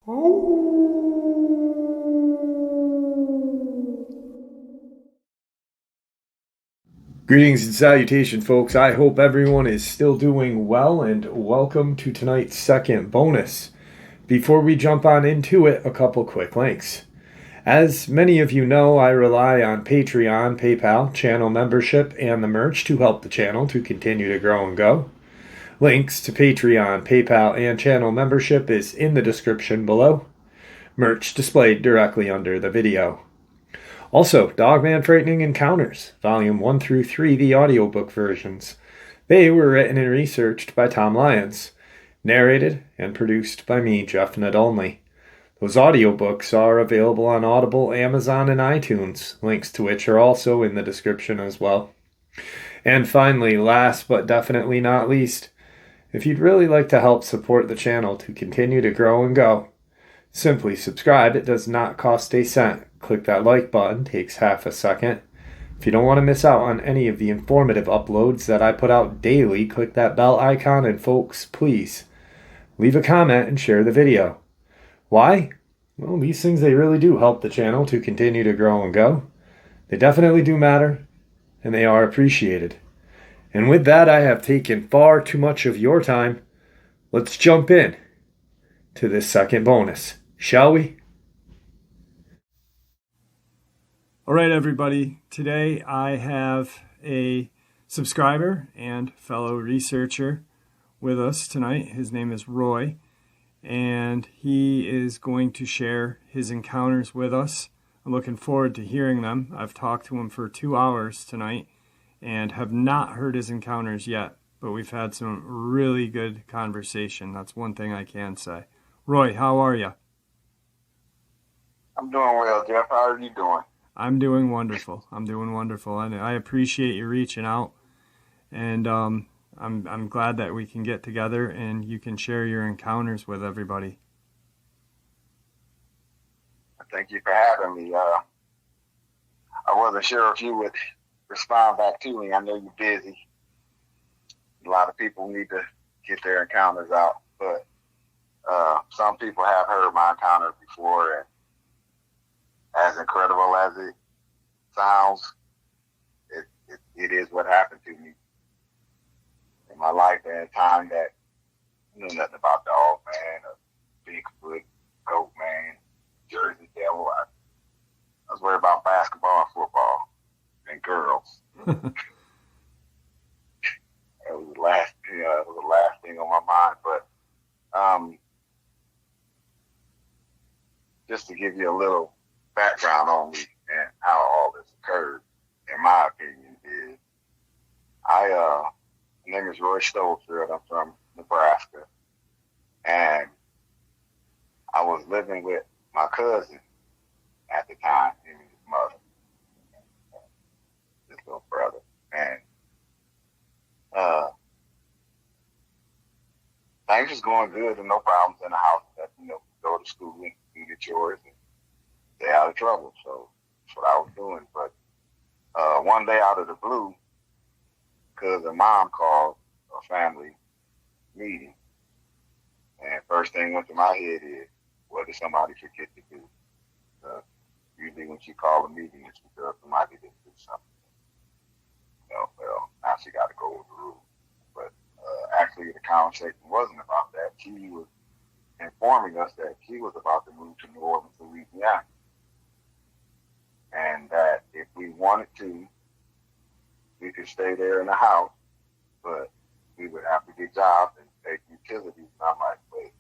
Greetings and salutation, folks. I hope everyone is still doing well, and welcome to tonight's second bonus. Before we jump on into it, a couple quick links. As many of you know, I rely on Patreon, PayPal, channel membership, and the merch to help the channel to continue to grow and go. Links to Patreon, PayPal, and channel membership is in the description below. Merch displayed directly under the video. Also, Dogman Frightening Encounters, Volume 1 through 3, the audiobook versions. They were written and researched by Tom Lyons, narrated and produced by me, Jeff Nadolny. Those audiobooks are available on Audible, Amazon, and iTunes, links to which are also in the description as well. And finally, last but definitely not least, if you'd really like to help support the channel to continue to grow and go, simply subscribe. It does not cost a cent. Click that like button, takes half a second. If you don't want to miss out on any of the informative uploads that I put out daily, click that bell icon, and folks, please leave a comment and share the video. Why? Well, these things, they really do help the channel to continue to grow and go. They definitely do matter, and they are appreciated. And with that, I have taken far too much of your time. Let's jump in to this second bonus, shall we? All right, everybody. Today I have a subscriber and fellow researcher with us tonight. His name is Roy, and he is going to share his encounters with us. I'm looking forward to hearing them. I've talked to him for 2 hours tonight and have not heard his encounters yet, but we've had some really good conversation. That's one thing I can say. Roy, how are you? I'm doing well, Jeff. How are you doing? I'm doing wonderful. And I appreciate you reaching out. And I'm glad that we can get together and you can share your encounters with everybody. Thank you for having me. I wasn't sure if you would respond back to me. I know you're busy. A lot of people need to get their encounters out, but some people have heard my encounter before, and as incredible as it sounds, it is what happened to me in my life at a time that I knew nothing about Dogman, or Bigfoot, Goatman, Jersey Devil. I was worried about basketball and football and girls. It was the last, it was the last thing on my mind. But just to give you a little background on me and how all this occurred, in my opinion, is my name is Roy Stolzfeld. I'm from Nebraska, and I was living with my cousin at the time, him and his mother, his little brother, and things was going good and no problems in the house. That, go to school and do the chores and stay out of trouble. So that's what I was doing. But one day out of the blue, because her mom called a family meeting, and first thing went to my head is, what did somebody forget to do? Usually when she called a meeting, it's because somebody didn't do something. Well, now she got to go with the rules. But actually, the conversation wasn't about that. She was informing us that she was about to move to New Orleans, Louisiana, and that if we wanted to, we could stay there in the house, but we would have to get jobs and take utilities. And I'm like, wait,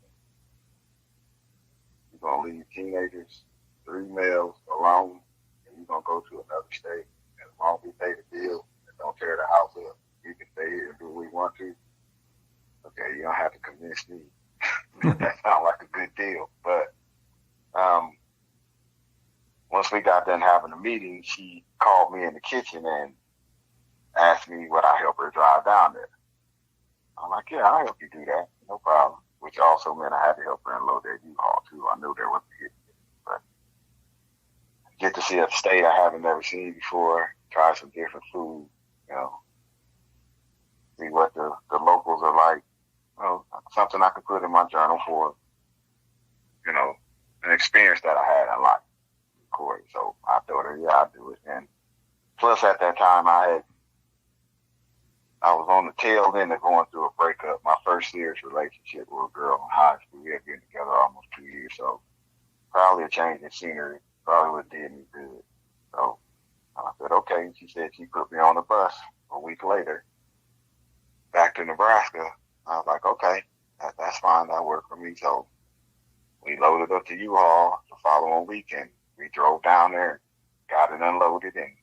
you're going to leave teenagers, 3 males alone, and you're going to go to another state, and as long as we pay the bill and don't tear the house up, we can stay here and do what we want to. Okay, you don't have to convince me. That sounds like a good deal. But once we got done having a meeting, she called me in the kitchen and asked me would I help her drive down there. I'm like, yeah, I'll help you do that. No problem. Which also meant I had to help her unload that U-Haul too. I knew there was a hit. But get to see a state I haven't never seen before, try some different food, see what the locals are like. Something I could put in my journal for, an experience that I had in life, Corey. So I told her, yeah, I'll do it. And plus, at that time, I was on the tail end of going through a breakup. My first serious relationship with a girl in high school. We had been together almost 2 years, so probably a change in scenery probably would did me good. So I said, okay. She said she put me on the bus a week later back to Nebraska. I was like, okay, that's fine. That worked for me. So we loaded up the U-Haul the following weekend. We drove down there, got it unloaded, and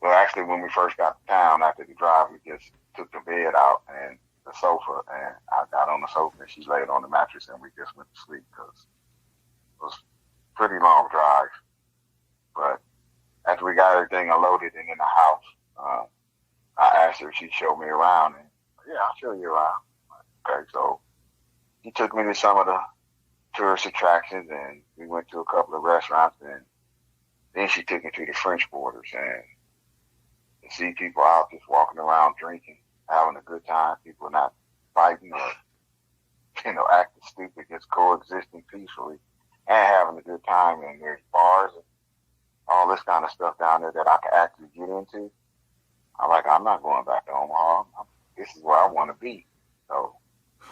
well, actually, when we first got to town after the drive, we just took the bed out and the sofa, and I got on the sofa, and she laid on the mattress, and we just went to sleep because it was a pretty long drive. But after we got everything unloaded and in the house, I asked her if she'd show me around, and yeah, I'll show you around. Okay, so she took me to some of the tourist attractions, and we went to a couple of restaurants, and then she took me to the French Quarters, and to see people out just walking around drinking, having a good time, people not fighting or, acting stupid, just coexisting peacefully and having a good time. And there's bars and all this kind of stuff down there that I could actually get into. I'm like, I'm not going back to Omaha. This is where I want to be. So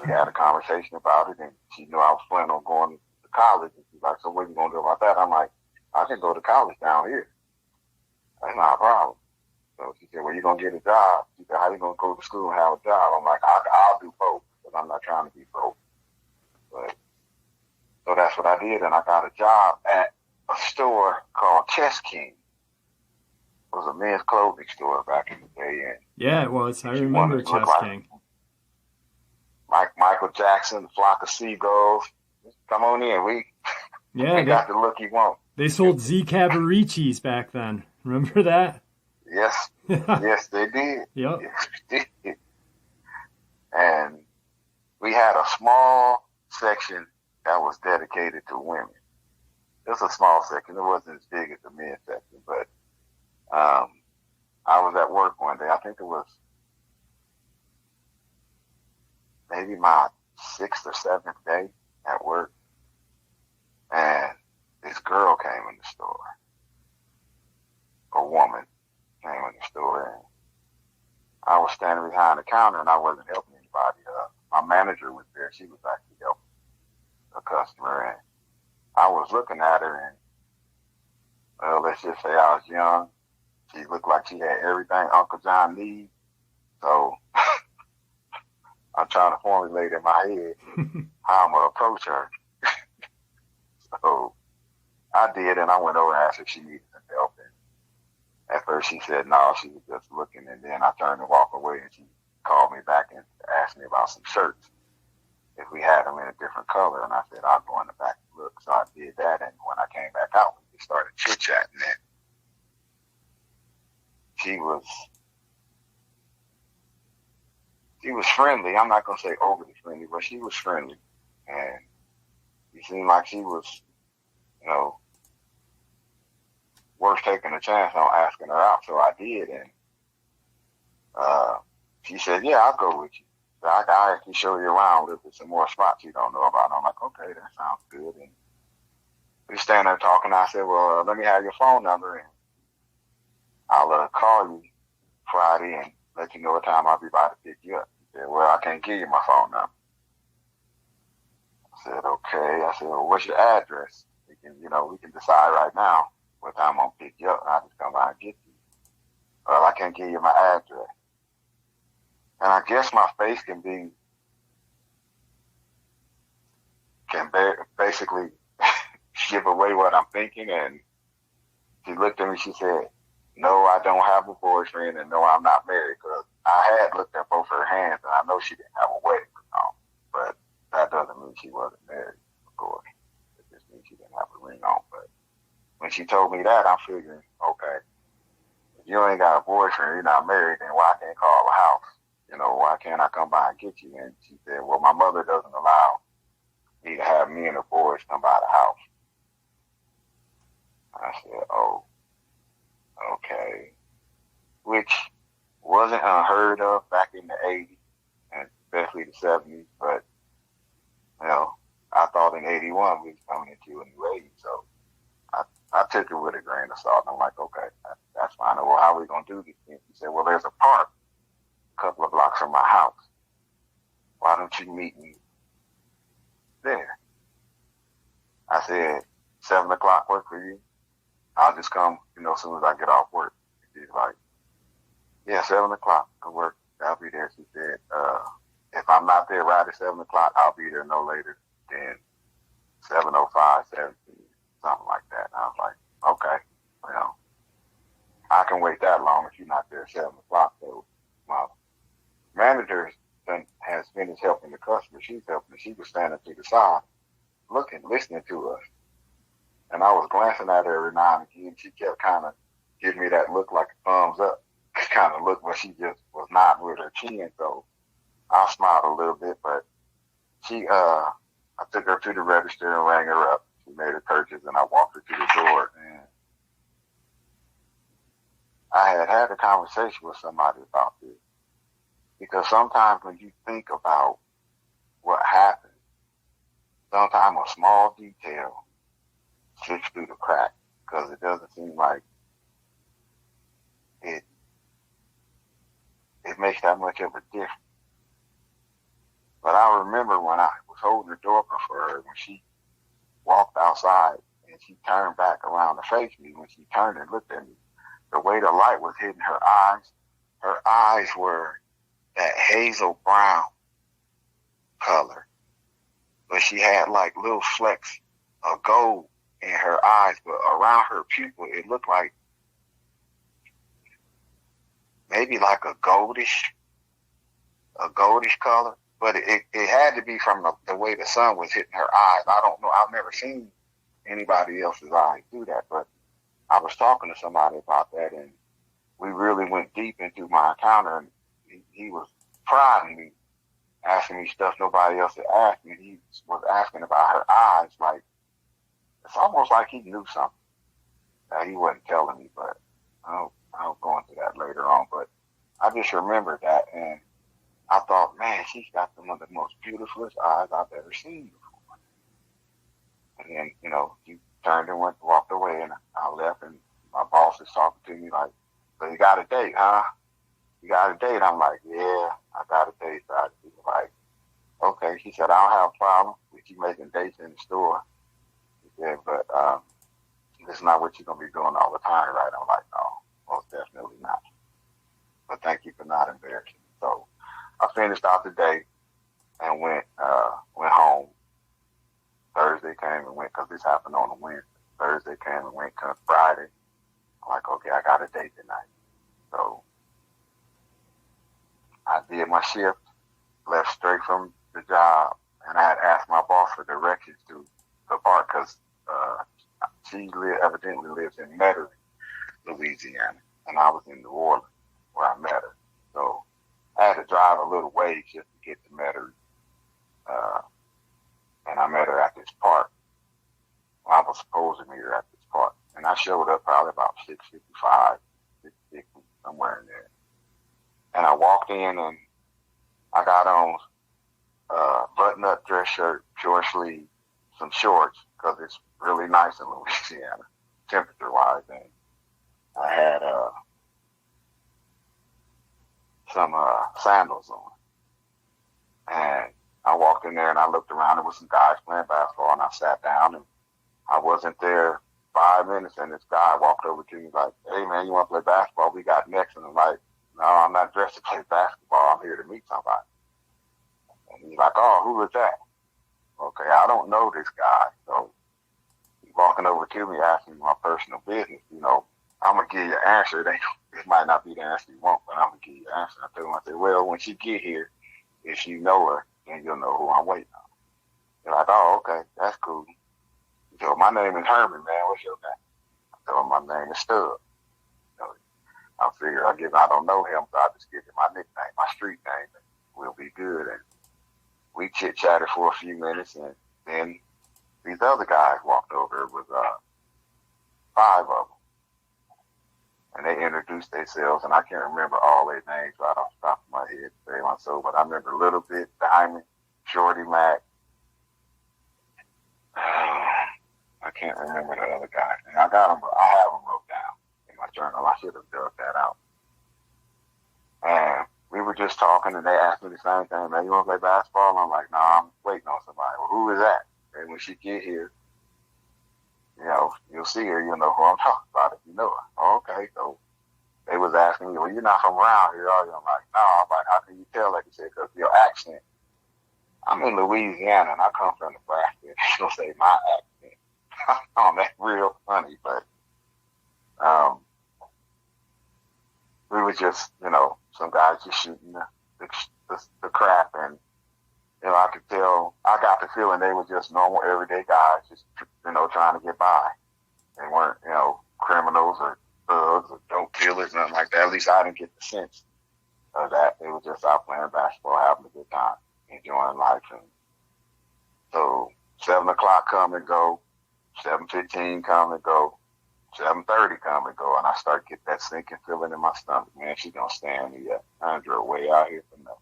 we had a conversation about it, and she knew I was planning on going to college. And she's like, so what are you going to do about that? I'm like, I can go to college down here. That's not a problem. So she said, well, you're going to get a job. She said, how are you going to go to school and have a job? I'm like, I'll do both, because I'm not trying to be broke. But so that's what I did, and I got a job at a store called Chess King. It was a men's clothing store back in the day. And yeah, it was. I remember Chess King. Michael Jackson, the flock of seagulls. Come on in. We got the look you want. They sold Z Cavaricis back then. Remember that? Yes. Yes, they did. Yep. Yes, they did. And we had a small section that was dedicated to women. It was a small section. It wasn't as big as the men's section, but I was at work one day. I think it was maybe my 6th or 7th day at work. And this girl came in the store. A woman came in the store, and I was standing behind the counter, and I wasn't helping anybody. My manager was there. She was actually helping a customer, and I was looking at her, and well, let's just say I was young. She looked like she had everything Uncle John needs. So I'm trying to formulate in my head how I'm going to approach her. So I did, and I went over and asked her if she needed some help. And at first she said no, she was just looking, and then I turned to walk away, and she called me back and asked me about some shirts, if we had them in a different color. And I said, I'll go in the back and look. So I did that, and when I came back out, we started chit-chatting, and she was friendly. I'm not going to say overly friendly, but she was friendly. And it seemed like she was, worth taking a chance on asking her out. So I did. And she said, yeah, I'll go with you. So I can show you around with some more spots you don't know about. And I'm like, okay, that sounds good. And we stand there talking. I said, well, let me have your phone number, and I'll call you Friday and let you know what time I'll be by to pick you up. He said, well, I can't give you my phone number. I said, okay. I said, well, what's your address? We can decide right now what time I'm going to pick you up, and I'll just come by and get you. Well, I can't give you my address. And I guess my face can basically give away what I'm thinking. And she looked at me, she said, no, I don't have a boyfriend, and no, I'm not married. Because I had looked at both her hands, and I know she didn't have a wedding ring on. But that doesn't mean she wasn't married, of course. It just means she didn't have a ring on. But when she told me that, I'm figuring, okay, if you ain't got a boyfriend, you're not married, then why can't I call a house? Why can't I come by and get you? And she said, well, my mother doesn't allow me to have me and the boys come by the house. I said, oh, okay. Which wasn't unheard of back in the 80s, and especially the 70s. But, thought in 81 we was coming into a new age. So I took it with a grain of salt. I'm like, okay, that's fine. Well, how are we going to do this? He said, well, there's a park a couple of blocks from my house. Why don't you meet me there? I said, 7 o'clock work for you? I'll just come, as soon as I get off work. She's like, yeah, 7 o'clock could work. I'll be there. She said, if I'm not there right at 7 o'clock, I'll be there no later than 7:05, 7, something like that. And I was like, okay, well, I can wait that long if you're not there at 7 o'clock. So my manager has finished helping the customer. She's helping. She was standing to the side, looking, listening to us. And I was glancing at her every now and again. She kept kind of giving me that look like a thumbs up kind of look, but she just was nodding with her chin. So I smiled a little bit, but I took her to the register and rang her up. She made her purchase, and I walked her to the door. And I had a conversation with somebody about this, because sometimes when you think about what happened, sometimes a small detail slips through the crack because it doesn't seem like it makes that much of a difference. But I remember when I was holding the door open for her, when she walked outside and she turned back around to face me, when she turned and looked at me, the way the light was hitting her eyes were that hazel brown color, but she had like little flecks of gold in her eyes, but around her pupil, it looked like maybe like a goldish color, but it had to be from the way the sun was hitting her eyes. I don't know. I've never seen anybody else's eyes do that, but I was talking to somebody about that, and we really went deep into my encounter, and he was prodding me, asking me stuff nobody else had asked me. He was asking about her eyes, like, it's almost like he knew something that he wasn't telling me, but I'll go into that later on. But I just remembered that, and I thought, man, she's got some of the most beautifulest eyes I've ever seen before. And then, she turned and walked away, and I left, and my boss is talking to me like, so you got a date, huh? You got a date? I'm like, yeah, I got a date. So he was like, okay. He said, I don't have a problem with you making dates in the store. He said, but it's not what you're going to be doing all the time, right? I'm like, no, most definitely not. But thank you for not embarrassing me. So I finished out the day and went home. Thursday came and went, because this happened on a Wednesday. Thursday came and went. Come Friday, I'm like, okay, I got a date tonight. So I did my shift, left straight from the job, and I had asked my boss for directions to the park, because she evidently lives in Metairie, Louisiana, and I was in New Orleans where I met her. So I had to drive a little ways just to get to Metairie. And I met her at this park. Well, I was supposed to meet her at this park. And I showed up probably about 6:55, 6:60, somewhere in there. And I walked in, and I got on a button-up dress shirt, short sleeve, some shorts, because it's really nice in Louisiana, temperature-wise. And I had some sandals on. And I walked in there, and I looked around. There was some guys playing basketball, and I sat down, and I wasn't there 5 minutes, and this guy walked over to me like, hey, man, you want to play basketball? We got next. And I'm like, no, I'm not dressed to play basketball. I'm here to meet somebody. And he's like, oh, who is that? Okay, I don't know this guy. So he's walking over to me, asking me my personal business. I'm going to give you an answer. It might not be the answer you want, but I'm going to give you an answer. I told him, I said, well, when she get here, if you know her, then you'll know who I'm waiting on. They're like, oh, okay, that's cool. So my name is Herman, man. What's your name? I told him my name is Stub. I figured I don't know him, so I just give him my nickname, my street name, and we'll be good. And we chit-chatted for a few minutes, and then these other guys walked over. It was 5 of them. And they introduced themselves, and I can't remember all their names right off the top of my head, to say myself, but I remember a little bit, Diamond, Shorty Mac, I can't remember the other guy. And I got him. I have him wrote down in my journal. I should have dug that out. And we were just talking, and they asked me the same thing. Man, you want to play basketball? And I'm like, nah, I'm waiting on somebody. Well, who is that? And when she get here, you know, you'll see her. You'll know who I'm talking about if you know her. Oh, okay, so they was asking me, well, you're not from around here, are you? I'm like, no. I'm like, how can you tell? Like you said, because your accent. I'm in Louisiana, and I come from Nebraska. You don't say my accent. Oh, that's real funny, but we were just, you know, some guys just shooting the crap, and you know, I could tell. I got the feeling they were just normal, everyday guys, just you know, trying to get by. They weren't, you know, criminals or thugs or dope dealers, nothing like that. At least I didn't get the sense of that. They were just out playing basketball, having a good time, enjoying life. And so 7 o'clock come and go, 7:15 come and go, 7:30 come and go, and I start get that sinking feeling in my stomach. Man, she gonna stand me up. I drove way out here for nothing.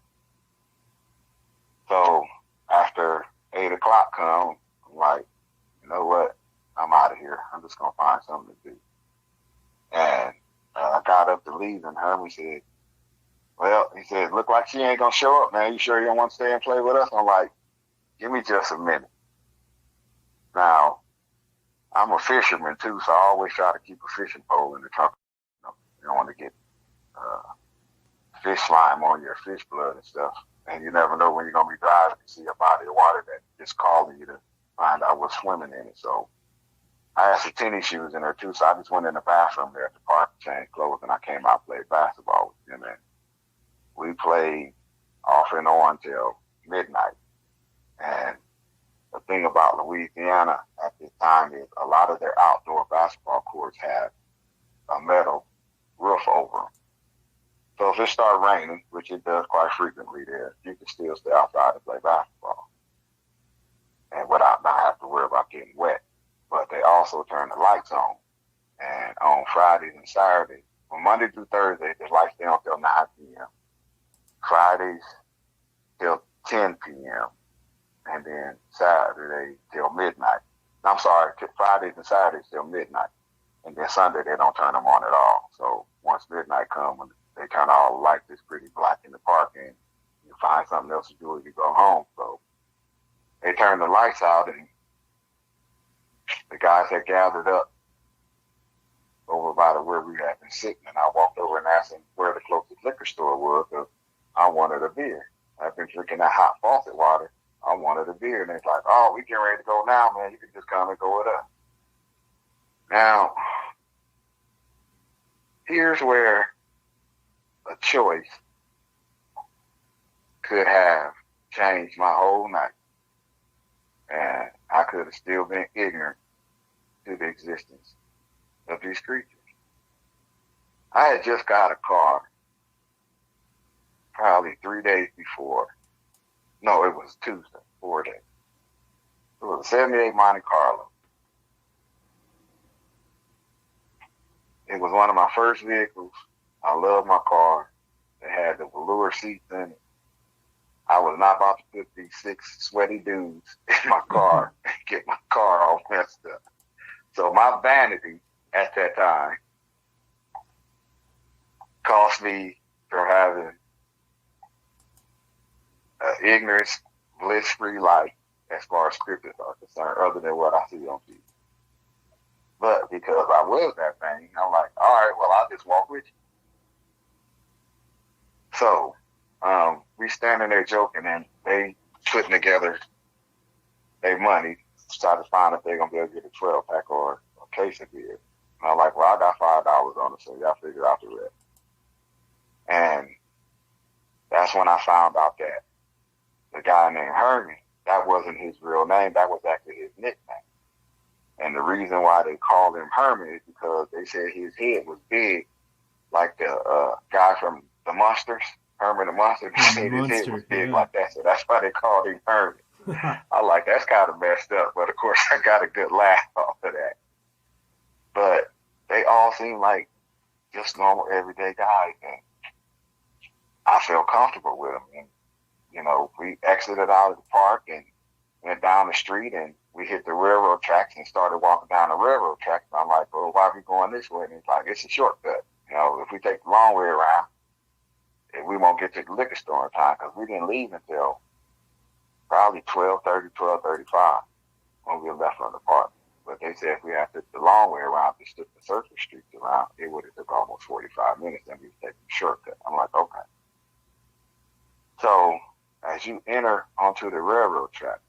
So after 8 o'clock come, I'm like, you know what? I'm out of here. I'm just gonna find something to do. And I got up to leave, and Hermie said, well, he said, look like she ain't gonna show up, man. You sure you don't want to stay and play with us? I'm like, give me just a minute. Now, I'm a fisherman too, so I always try to keep a fishing pole in the trunk. You don't want to get fish slime on your fish blood and stuff. And you never know when you're gonna be driving and see a body of water that just calling you to find out what's swimming in it. So I had some tennis shoes in there too, so I just went in the bathroom there at the park, changed clothes, and I came out and played basketball with them. And we played off and on till midnight. And the thing about Louisiana at this time is a lot of their outdoor basketball courts have a metal roof over them. So if it starts raining, which it does quite frequently there, you can still stay outside and play basketball. And without not have to worry about getting wet. But they also turn the lights on. And on Fridays and Saturdays, from Monday through Thursday, the lights stay on till 9 p.m. Fridays till 10 p.m. And then Saturday till midnight. I'm sorry, Fridays and Saturdays till midnight. And then Sunday, they don't turn them on at all. So once midnight comes, they turn all the lights. It's pretty black in the park, and you find something else to do as you go home. So they turn the lights out, and the guys had gathered up over by where we had been sitting, and I walked over and asked them where the closest liquor store was, because I wanted a beer. I've been drinking that hot faucet water. I wanted a beer. And they're like, oh, we getting ready to go now, man. You can just come and go with us. Now, here's where a choice could have changed my whole night. And I could have still been ignorant to the existence of these creatures. I had just got a car probably 3 days before. No, it was Tuesday, 4 days. It was a 78 Monte Carlo. It was one of my first vehicles. I love my car. It had the velour seats in it. I was not about to put these 6 sweaty dudes in my car and get my car all messed up. So my vanity at that time cost me from having ignorance, bliss-free life as far as scriptures are concerned, other than what I see on TV. But because I was that thing, I'm like, all right, well, I'll just walk with you. So we standing there joking, and they putting together their money, try to find if they're going to be able to get a 12-pack or a case of beer. And I'm like, well, I got $5 on it, so y'all figure out the rest. And that's when I found out that the guy named Hermie, that wasn't his real name. That was actually his nickname. And the reason why they called him Hermie is because they said his head was big, like the guy from the Monsters, Hermie the Monster. They said his head was big like that, so that's why they called him Hermie. I like, that's kind of messed up, but of course I got a good laugh off of that. But they all seem like just normal, everyday guys, and I felt comfortable with them. And, you know, we exited out of the park and went down the street, and we hit the railroad tracks and started walking down the railroad tracks. And I'm like, well, why are we going this way? And he's like, it's a shortcut. You know, if we take the long way around, we won't get to the liquor store in time, because we didn't leave until probably 12:30, 12:35 when we left from the park. But they said if we had to take the long way around, just took the surface streets around, it would have took almost 45 minutes, and we would take the shortcut. I'm like, okay. So as you enter onto the railroad track,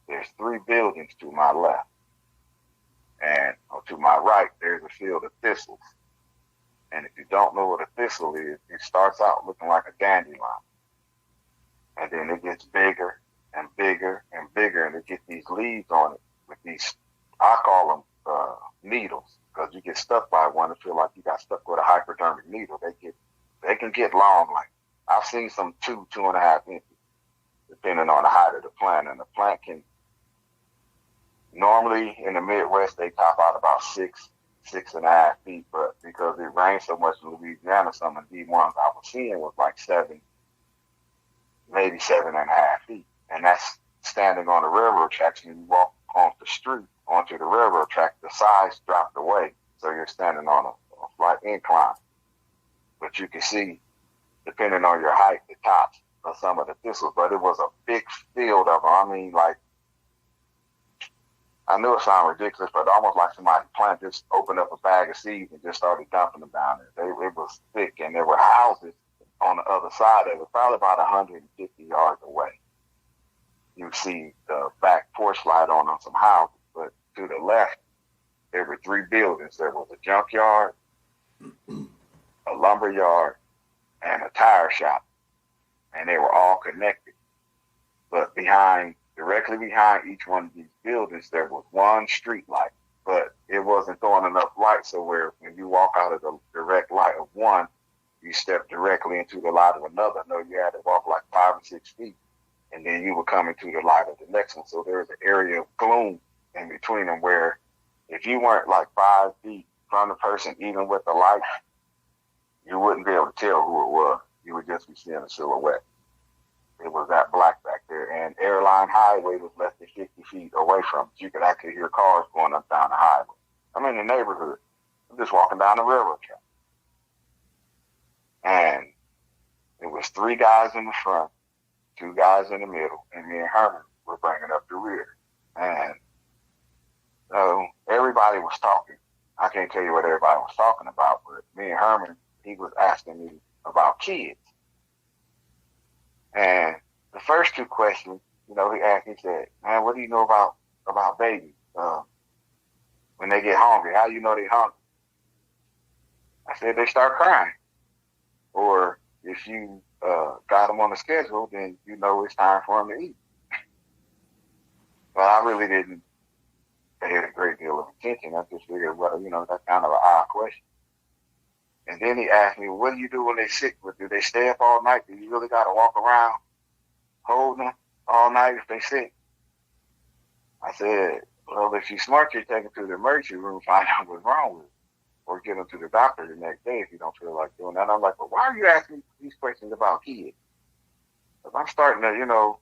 there's 3 buildings to my left. And to my right, there's a field of thistles. And if you don't know what a thistle is, it starts out looking like a dandelion. And then it gets bigger and bigger and bigger, and it gets these leaves on it with these, I call them needles, because you get stuck by one and feel like you got stuck with a hypodermic needle. They can get long. Like I've seen some 2.5 inches, depending on the height of the plant. And the plant can, normally in the Midwest, they top out about 6.5 feet, but because it rains so much in Louisiana, some of the ones I was seeing was like 7, maybe 7.5 feet. And that's standing on the railroad tracks. And you walk off the street onto the railroad track, the sides dropped away. So you're standing on a slight incline. But you can see, depending on your height, the tops of some of the thistles. But it was a big field of them. I mean, like, I knew it sounded ridiculous, but almost like somebody just opened up a bag of seeds and just started dumping them down there. It was thick, and there were houses on the other side of it, probably about 150 yards away. You see the back porch light on some houses, but to the left, there were 3 buildings. There was a junkyard, a lumber yard, and a tire shop, and they were all connected. But directly behind each one of these buildings, there was one street light, but it wasn't throwing enough light, so where when you walk out of the direct light of one, you step directly into the light of another. No, you had to walk like 5 or 6 feet, and then you would come into the light of the next one. So there was an area of gloom in between them where if you weren't like 5 feet from the person, even with the light, you wouldn't be able to tell who it was. You would just be seeing a silhouette. It was that black back there, and Airline Highway was less than 50 feet away from it. You could actually hear cars going up down the highway. I'm in the neighborhood. I'm just walking down the railroad track. And it was 3 guys in the front, 2 guys in the middle, and me and Herman were bringing up the rear. And everybody was talking. I can't tell you what everybody was talking about, but me and Herman, he was asking me about kids. And the first 2 questions, he asked me, he said, man, what do you know about babies? When they get hungry, how you know they're hungry? I said, they start crying. Or if you got them on the schedule, then you know it's time for them to eat. But I really didn't pay a great deal of attention. I just figured, well, that's kind of an odd question. And then he asked me, what do you do when they're sick? Do they stay up all night? Do you really got to walk around holding them all night if they're sick? I said, well, if you're smart, you take them to the emergency room, find out what's wrong with them, or get them to the doctor the next day if you don't feel like doing that. And I'm like, well, why are you asking these questions about kids? Because I'm starting to,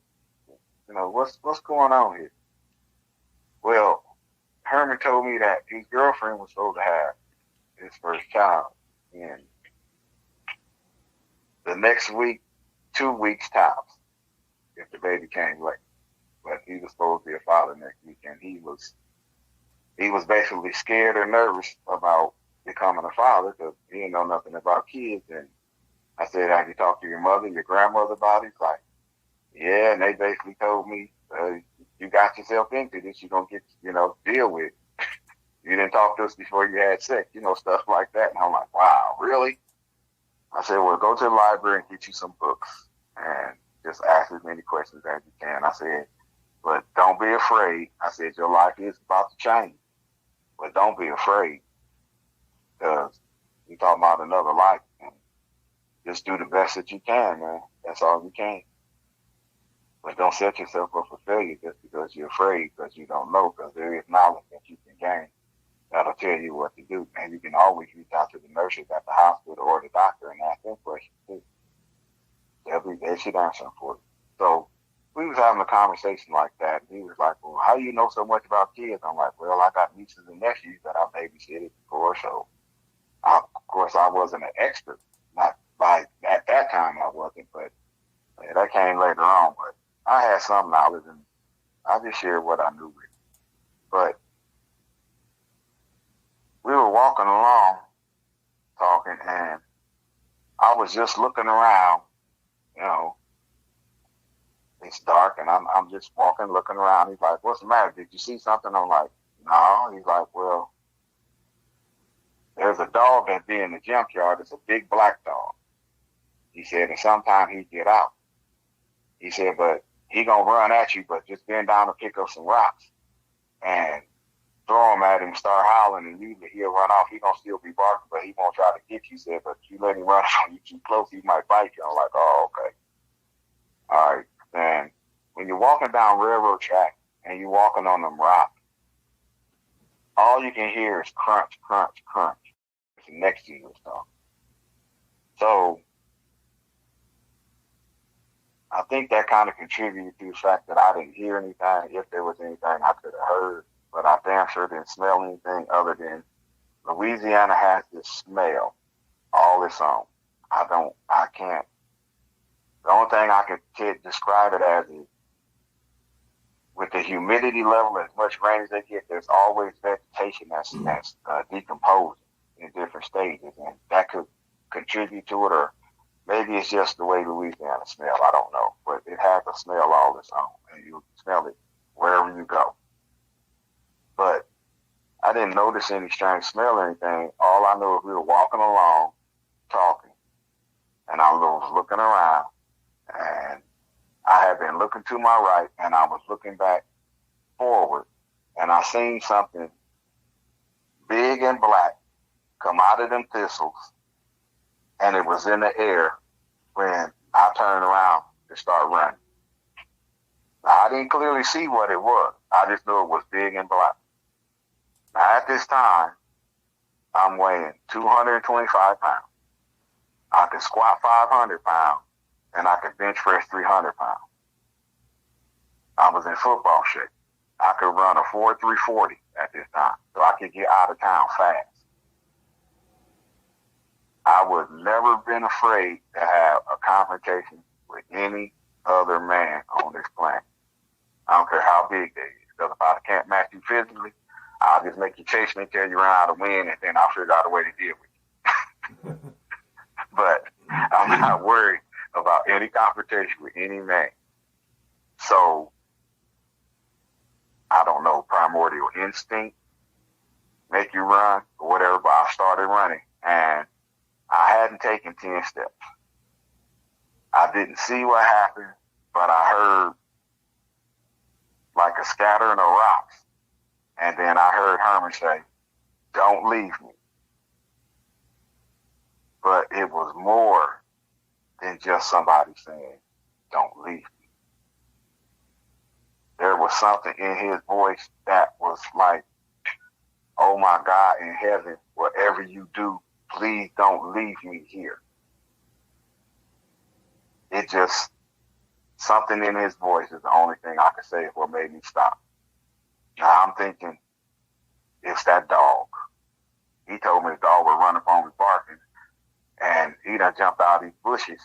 what's going on here? Well, Herman told me that his girlfriend was supposed to have his first child in the next week, 2 weeks tops, if the baby came late. But he was supposed to be a father next week, and he was basically scared or nervous about becoming a father because he didn't know nothing about kids. And I said, have you talked to your mother, your grandmother about it? He's like, yeah, and they basically told me, you got yourself into this, you're going to get, deal with it. You didn't talk to us before you had sex, stuff like that. And I'm like, wow, really? I said, well, go to the library and get you some books and just ask as many questions as you can. I said, but don't be afraid. I said, your life is about to change, but don't be afraid because you're talking about another life. And just do the best that you can, man. That's all you can. But don't set yourself up for failure just because you're afraid, because you don't know, because there is knowledge that you can gain that'll tell you what to do. And you can always reach out to the nurses at the hospital or the doctor and ask them questions too. They should answer them for you. So we was having a conversation like that. And he was like, well, how do you know so much about kids? I'm like, well, I got nieces and nephews that I babysitted before. So, of course, I wasn't an expert. Not by at that time I wasn't, but that came later on. But I had some knowledge, and I just shared what I knew. But we were walking along, talking, and I was just looking around. You know, it's dark, and I'm just walking, looking around. He's like, "What's the matter? Did you see something?" I'm like, "No." He's like, "Well, there's a dog that be in the junkyard. It's a big black dog." He said, "And sometimes he get out." He said, "But he gonna run at you, but just bend down and pick up some rocks and throw them at him, start howling, and usually he'll run off. He gonna still be barking, but he won't try to get you." He said, "But you let him run on you too close, he might bite you." I'm like, "Oh, okay. All right." And when you're walking down railroad track and you're walking on them rocks, all you can hear is crunch, crunch, crunch. It's next to you and stuff. So I think that kind of contributed to the fact that I didn't hear anything, if there was anything I could have heard. But I damn sure didn't smell anything other than Louisiana has this smell all its own. I can't. The only thing I could describe it as is with the humidity level, as much rain as they get, there's always vegetation that's decomposing in different stages, and that could contribute to it, or maybe it's just the way Louisiana smells. I don't know, but it has a smell all its own, and you smell it wherever you go. But I didn't notice any strange smell or anything. All I knew is we were walking along, talking, and I was looking around, and I had been looking to my right, and I was looking back forward, and I seen something big and black come out of them thistles, and it was in the air when I turned around to start running. Now, I didn't clearly see what it was. I just knew it was big and black. Now, at this time, I'm weighing 225 pounds. I could squat 500 pounds, and I could bench press 300 pounds. I was in football shape. I could run a 4.340 at this time, so I could get out of town fast. I would never been afraid to have a confrontation with any other man on this planet. I don't care how big they is, because if I can't match you physically, I'll just make you chase me until you run out of wind, and then I'll figure out a way to deal with you. But I'm not worried about any confrontation with any man. So, I don't know, primordial instinct, make you run, or whatever, but I started running, and I hadn't taken 10 steps. I didn't see what happened, but I heard like a scattering of rocks. And then I heard Herman say, "Don't leave me." But it was more than just somebody saying, "Don't leave me." There was something in his voice that was like, "Oh my God, in heaven, whatever you do, please don't leave me here." It just, something in his voice is the only thing I could say what made me stop. Now I'm thinking, it's that dog. He told me the dog would run up on me barking, and he done jumped out of these bushes.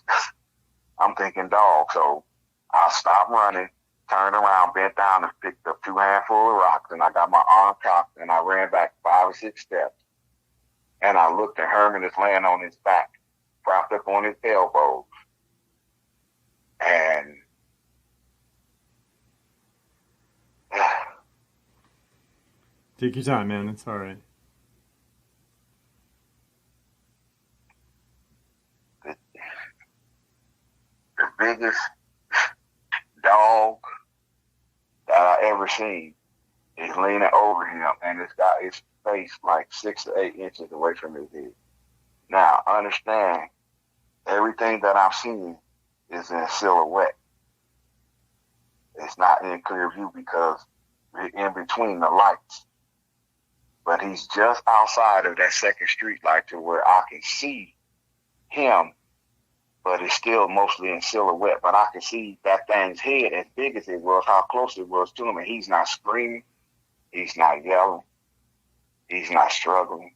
I'm thinking dog, so I stopped running, turned around, bent down, and picked up 2 handfuls of rocks, and I got my arm cocked, and I ran back 5 or 6 steps. And I looked, and Herman is laying on his back, propped up on his elbows. And take your time, man. It's all right. The biggest dog that I ever seen is leaning over him, and it's got his face like 6 to 8 inches away from his head. Now, understand, everything that I'm seeing is in silhouette. It's not in clear view because we're in between the lights. But he's just outside of that second street light to where I can see him, but it's still mostly in silhouette. But I can see that thing's head, as big as it was, how close it was to him, and he's not screaming, he's not yelling, he's not struggling.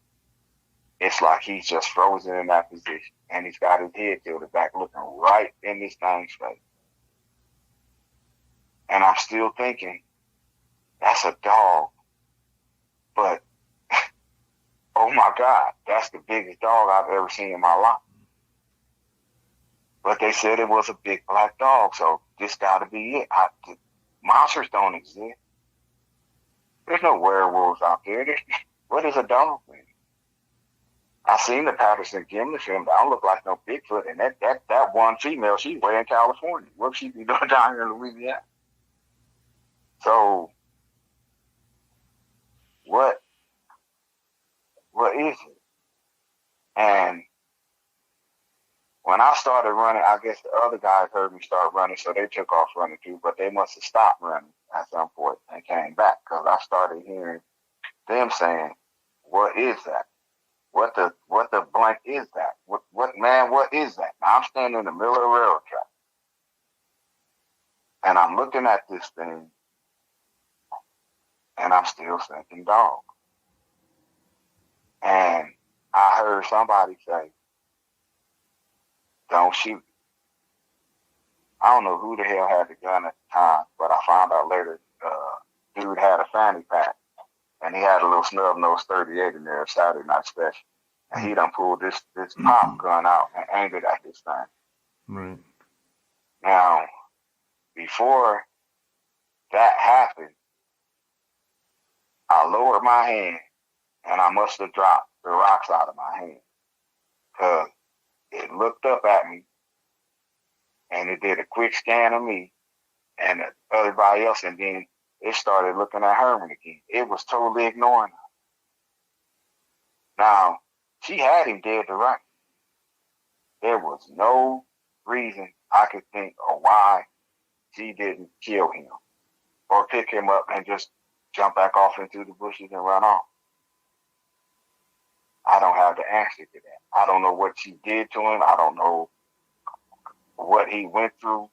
It's like he's just frozen in that position, and he's got his head tilted back, looking right in this thing's face. And I'm still thinking, that's a dog, but oh my God, that's the biggest dog I've ever seen in my life. But they said it was a big black dog, so this got to be it. Monsters don't exist. There's no werewolves out there. What is a dog thing? I seen the Patterson Gimlin film. I don't look like no Bigfoot, and that one female, she's way in California. What she be doing down here in Louisiana? So, what is it? And when I started running, I guess the other guys heard me start running, so they took off running too, but they must have stopped running at some point and came back, because I started hearing them saying, what is that? What the blank is that? What is that? Now, I'm standing in the middle of the railroad track, and I'm looking at this thing, and I'm still thinking dog. And I heard somebody say, don't shoot. I don't know who the hell had the gun at the time, but I found out later, dude had a fanny pack, and he had a little snub nose 38 in there, Saturday Night Special. And he done pulled this pop gun out and aimed it at this thing. Right. Now, before that happened, I lowered my hand, and I must have dropped the rocks out of my hand, because it looked up at me, and it did a quick scan of me and everybody else, and then it started looking at Herman again. It was totally ignoring her. Now, she had him dead to right. There was no reason I could think of why she didn't kill him or pick him up and just jump back off into the bushes and run off. I don't have the answer to that. I don't know what she did to him. I don't know what he went through.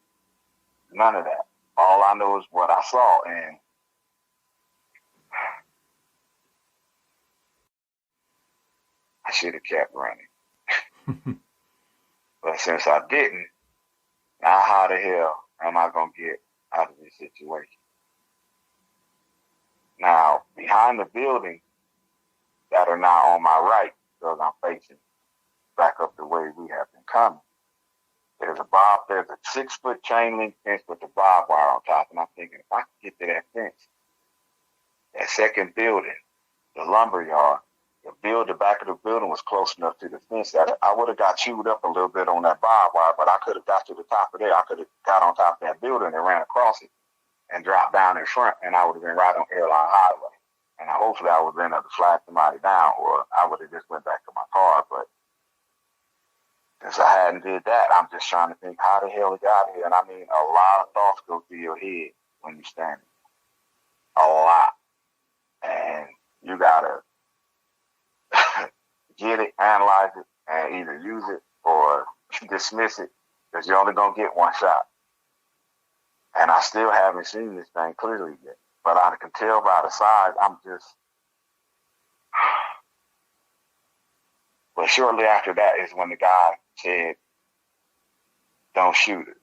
None of that. All I know is what I saw, and I should have kept running. But since I didn't, now how the hell am I going to get out of this situation? Now, behind the building that are now on my right, because I'm facing back up the way we have been coming, there's a 6-foot chain link fence with the barbed wire on top, and I'm thinking, if I could get to that fence, that second building, the lumber yard, the back of the building was close enough to the fence that I would have got chewed up a little bit on that barbed wire, but I could have got to the top of there. I could have got on top of that building and ran across it and dropped down in front, and I would have been right on Airline Highway. And hopefully I would have been able to flag somebody down, or I would have just went back to my car. But since I hadn't did that, I'm just trying to think how the hell it got here. And I mean, a lot of thoughts go through your head when you're standing. A lot. And you gotta get it, analyze it, and either use it or dismiss it, because you're only gonna get one shot. And I still haven't seen this thing clearly yet. But I can tell by the size, I'm just... But shortly after that is when the guy said, don't shoot it.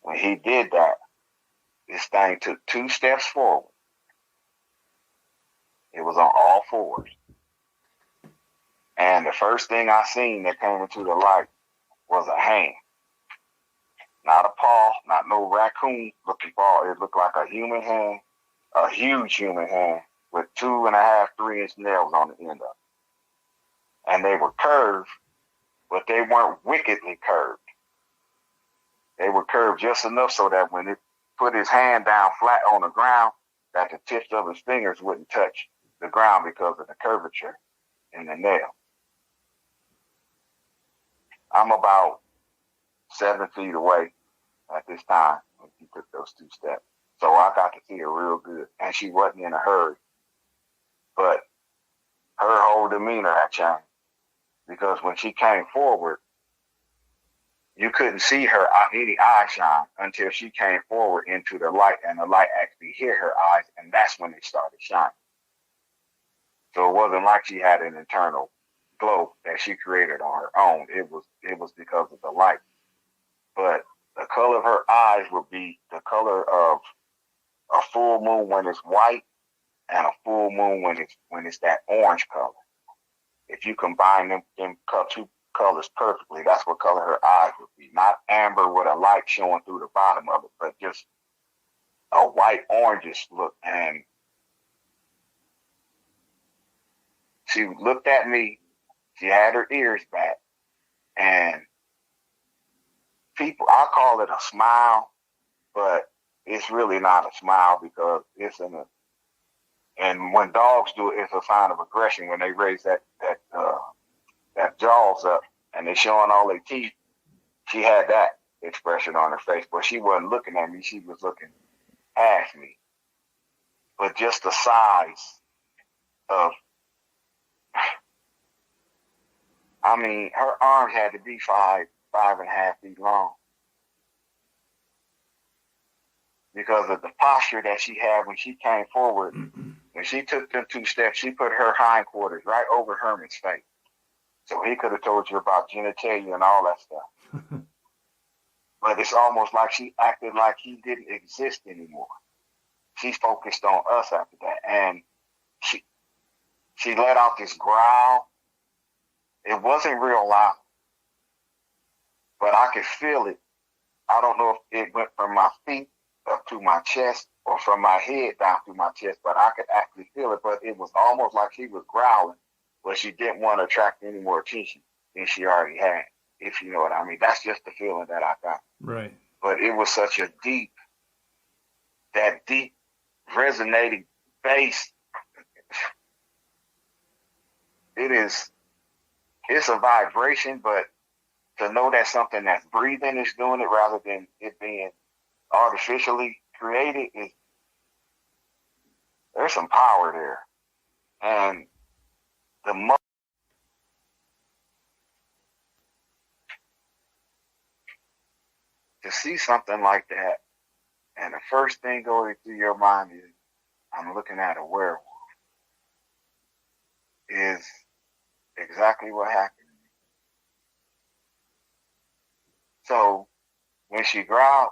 When he did that, this thing took 2 steps forward. It was on all fours. And the first thing I seen that came into the light was a hand. Not a paw, not no raccoon looking paw. It looked like a human hand, a huge human hand with 2.5, 3-inch nails on the end of it. And they were curved, but they weren't wickedly curved. They were curved just enough so that when it put his hand down flat on the ground, that the tips of his fingers wouldn't touch the ground because of the curvature in the nail. I'm about 7 feet away at this time when she took those 2 steps. So I got to see her real good. And she wasn't in a hurry. But her whole demeanor had changed. Because when she came forward, you couldn't see her any eye shine until she came forward into the light, and the light actually hit her eyes, and that's when they started shining. So it wasn't like she had an internal glow that she created on her own. It was because of the light. But the color of her eyes would be the color of a full moon when it's white, and a full moon when it's that orange color. If you combine them two colors perfectly, that's what color her eyes would be. Not amber with a light showing through the bottom of it, but just a white orangish look. And she looked at me. She had her ears back, and I call it a smile, but it's really not a smile because it's and when dogs do it, it's a sign of aggression. When they raise that jaws up and they showing all their teeth, she had that expression on her face, but she wasn't looking at me. She was looking past me. But just the size of, her arms had to be 5.5 feet long because of the posture that she had when she came forward. When she took them 2 steps, she put her hindquarters right over Herman's face. So he could have told you about genitalia and all that stuff. But it's almost like she acted like he didn't exist anymore. She focused on us after that. And she let out this growl. It wasn't real loud, but I could feel it. I don't know if it went from my feet up to my chest or from my head down through my chest, but I could actually feel it. But it was almost like she was growling, but she didn't want to attract any more attention than she already had, if you know what I mean. That's just the feeling that I got. Right. But it was such a deep resonating bass. It's a vibration, but to know that something that's breathing is doing it rather than it being artificially created, there's some power there. And to see something like that, and the first thing going through your mind is, I'm looking at a werewolf, is exactly what happened to me. So when she growled,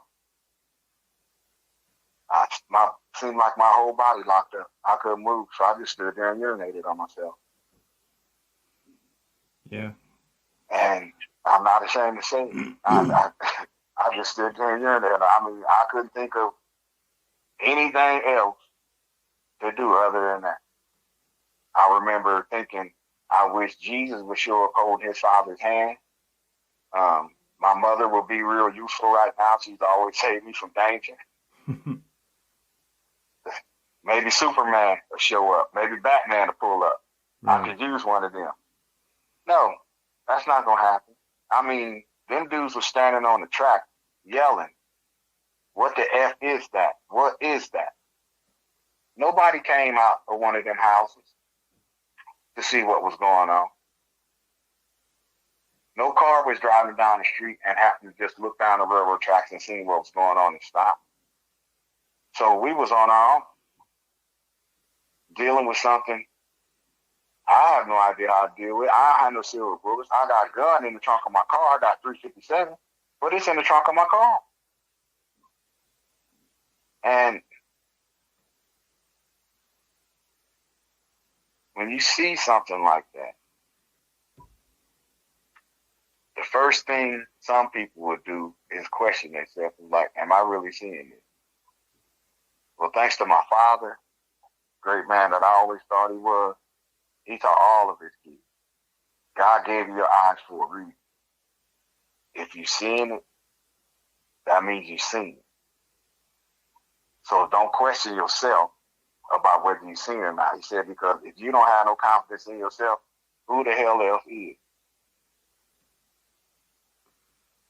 seemed like my whole body locked up. I couldn't move, so I just stood there and urinated on myself. Yeah. And I'm not ashamed to say it. I just stood there and urinated. I couldn't think of anything else to do other than that. I remember thinking, I wish Jesus would show up holding his Father's hand. My mother would be real useful right now. She's always saved me from danger. Maybe Superman will show up. Maybe Batman will pull up. Right. I could use one of them. No, that's not going to happen. Them dudes were standing on the track yelling, what the F is that? What is that? Nobody came out of one of them houses to see what was going on. No car was driving down the street and happened to just look down the railroad tracks and see what was going on and stop. So we was on our own, dealing with something I have no idea how to deal with. I have no silver bullets. I got a gun in the trunk of my car. I got 357, but it's in the trunk of my car. And when you see something like that, the first thing some people would do is question themselves, like, am I really seeing this? Well, thanks to my father, great man that I always thought he was, he taught all of his kids, God gave you your eyes for a reason. If you're seeing it, that means you're seeing it. So don't question yourself about whether you're seeing it or not. He said, because if you don't have no confidence in yourself, who the hell else is?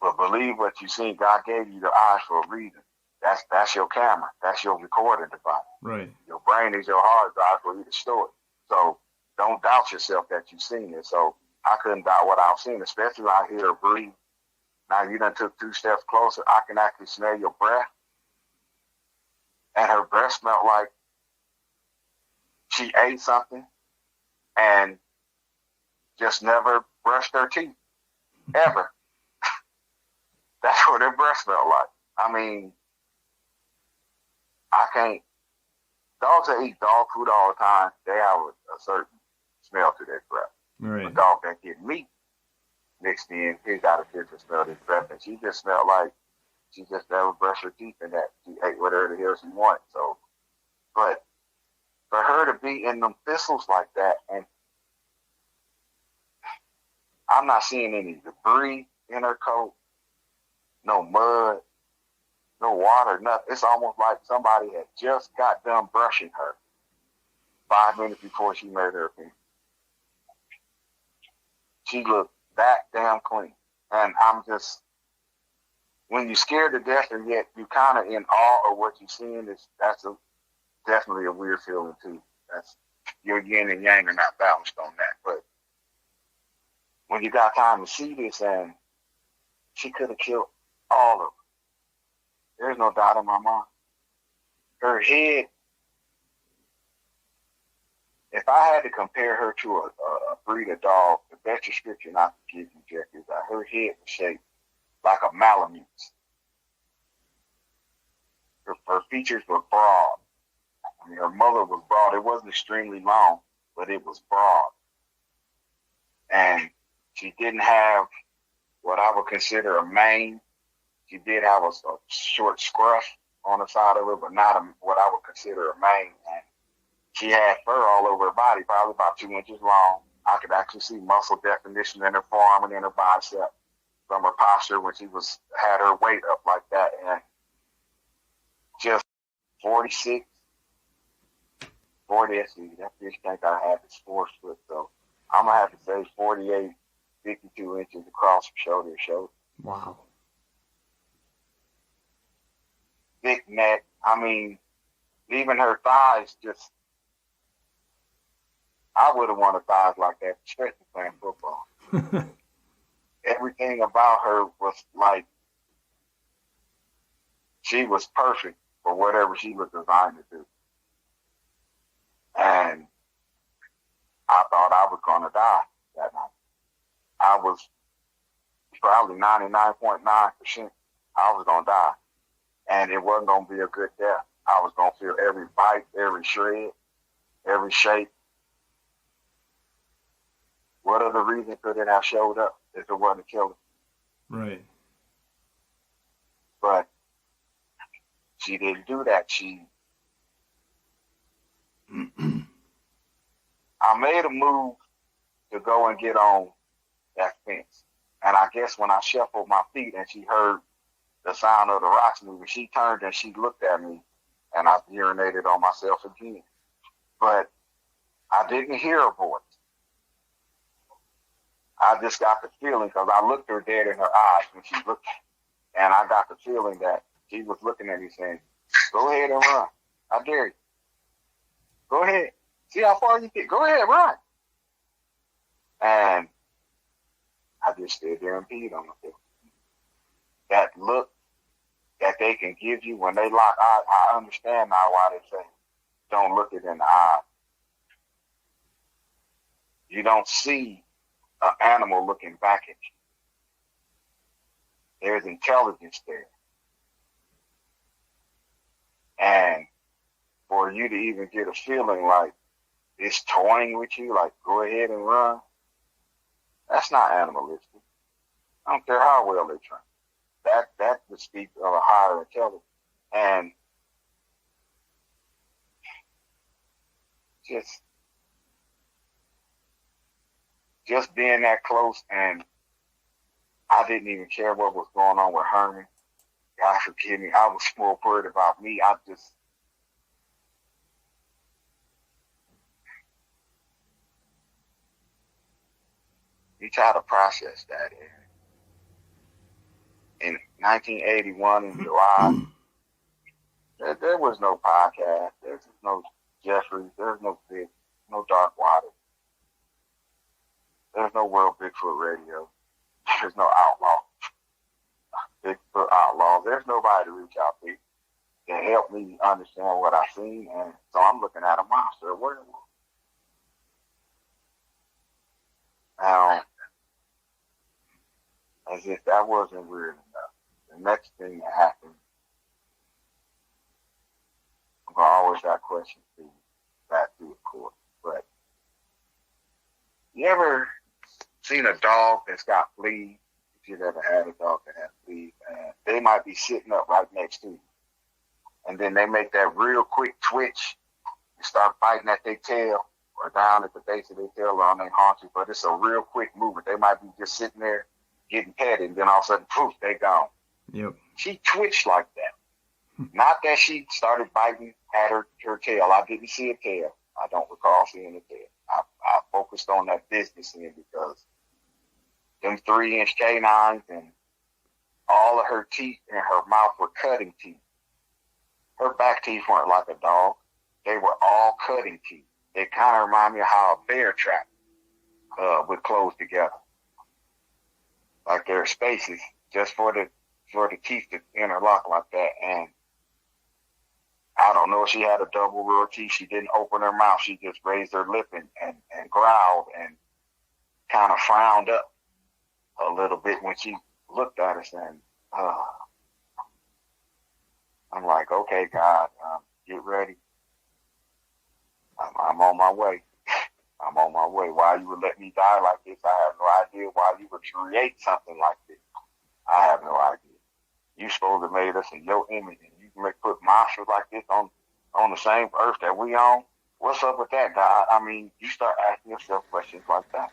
But believe what you see. God gave you the eyes for a reason. That's your camera. That's your recording device. Right. Your brain is your hard drive for you to store it. So don't doubt yourself that you've seen it. So I couldn't doubt what I've seen, especially out here breathe. Now you done took 2 steps closer. I can actually smell your breath. And her breath smelled like she ate something and just never brushed her teeth. Ever. That's what her breath smelled like. I mean, I can't. Dogs that eat dog food all the time, they have a certain smell to their breath. Right. A dog that get meat mixed in, he got a different smell to his breath. And she just smelled like she just never brushed her teeth and that she ate whatever the hell she wanted. So, but for her to be in them thistles like that, and I'm not seeing any debris in her coat, no mud, no water, nothing. It's almost like somebody had just got done brushing her 5 minutes before she made her opinion. She looked that damn clean. And I'm just, when you're scared to death and yet you kind of in awe of what you're seeing, that's definitely a weird feeling too. That's, your yin and yang are not balanced on that. But when you got time to see this, and she could have killed all of them. There's no doubt in my mind. Her head, if I had to compare her to a breed of dog, the best description I could give you, Jeff, is that her head was shaped like a Malamute's. Her features were broad. I mean, her mother was broad. It wasn't extremely long, but it was broad. And she didn't have what I would consider a mane. She did have a short scruff on the side of her, but not what I would consider a mane. And she had fur all over her body, probably about 2 inches long. I could actually see muscle definition in her forearm and in her bicep from her posture when she had her weight up like that. And just 46, 40, that fish tank I had is 4 foot, so I'm going to have to say 48, 52 inches across from shoulder to shoulder. Wow. Thick neck. I mean, even her thighs just, I would have wanted thighs like that, especially playing football. Everything about her was like, she was perfect for whatever she was designed to do. And I thought I was going to die that night. I was probably 99.9% I was going to die. And it wasn't going to be a good death. I was going to feel every bite, every shred, every shape. What other reason could it have showed up if it wasn't a killer? Right. But she didn't do that. I made a move to go and get on that fence. And I guess when I shuffled my feet and she heard the sound of the rocks moving, she turned and she looked at me, and I urinated on myself again. But I didn't hear a voice. I just got the feeling, because I looked her dead in her eyes when she looked, and I got the feeling that she was looking at me saying, "Go ahead and run. I dare you. Go ahead. See how far you get. Go ahead, run." And I just stood there and peed on myself. That look that they can give you when they lock eyes, I understand now why they say, don't look it in the eye. You don't see an animal looking back at you. There's intelligence there. And for you to even get a feeling like it's toying with you, like go ahead and run, that's not animalistic. I don't care how well they train. That would speak of a higher intelligence. And just being that close, and I didn't even care what was going on with Herman. God forgive me. I was more worried about me. You try to process that. In 1981 in July, there was no podcast. There's no Jeffrey. There's no Dark Water. There's no World Bigfoot Radio. There's no Outlaw. Bigfoot outlaws. There's nobody to reach out to help me understand what I've seen, and so I'm looking at a monster, a werewolf. Now, as if that wasn't weird enough, the next thing that happened, I'm gonna always got questions for you back to the court. But you ever seen a dog that's got fleas? If you've ever had a dog that has fleas, and they might be sitting up right next to you, and then they make that real quick twitch and start biting at their tail or down at the base of their tail or on their haunches, but it's a real quick movement. They might be just sitting there getting petted, and then all of a sudden, poof, they gone. Yep. She twitched like that. Not that she started biting at her tail. I didn't see a tail. I don't recall seeing a tail. I focused on that business end because them 3-inch canines and all of her teeth in her mouth were cutting teeth. Her back teeth weren't like a dog. They were all cutting teeth. They kind of remind me of how a bear trap would close together. Like there are spaces just for the teeth to interlock like that. And I don't know if she had a double row of teeth. She didn't open her mouth. She just raised her lip and growled and kind of frowned up a little bit when she looked at us. And I'm like, okay, God, get ready. I'm on my way. I'm on my way. Why you would let me die like this, I have no idea. Why you would create something like this, I have no idea. You supposed to made us in your image, and you can put monsters like this on the same earth that we on. What's up with that, God? I mean, you start asking yourself questions like that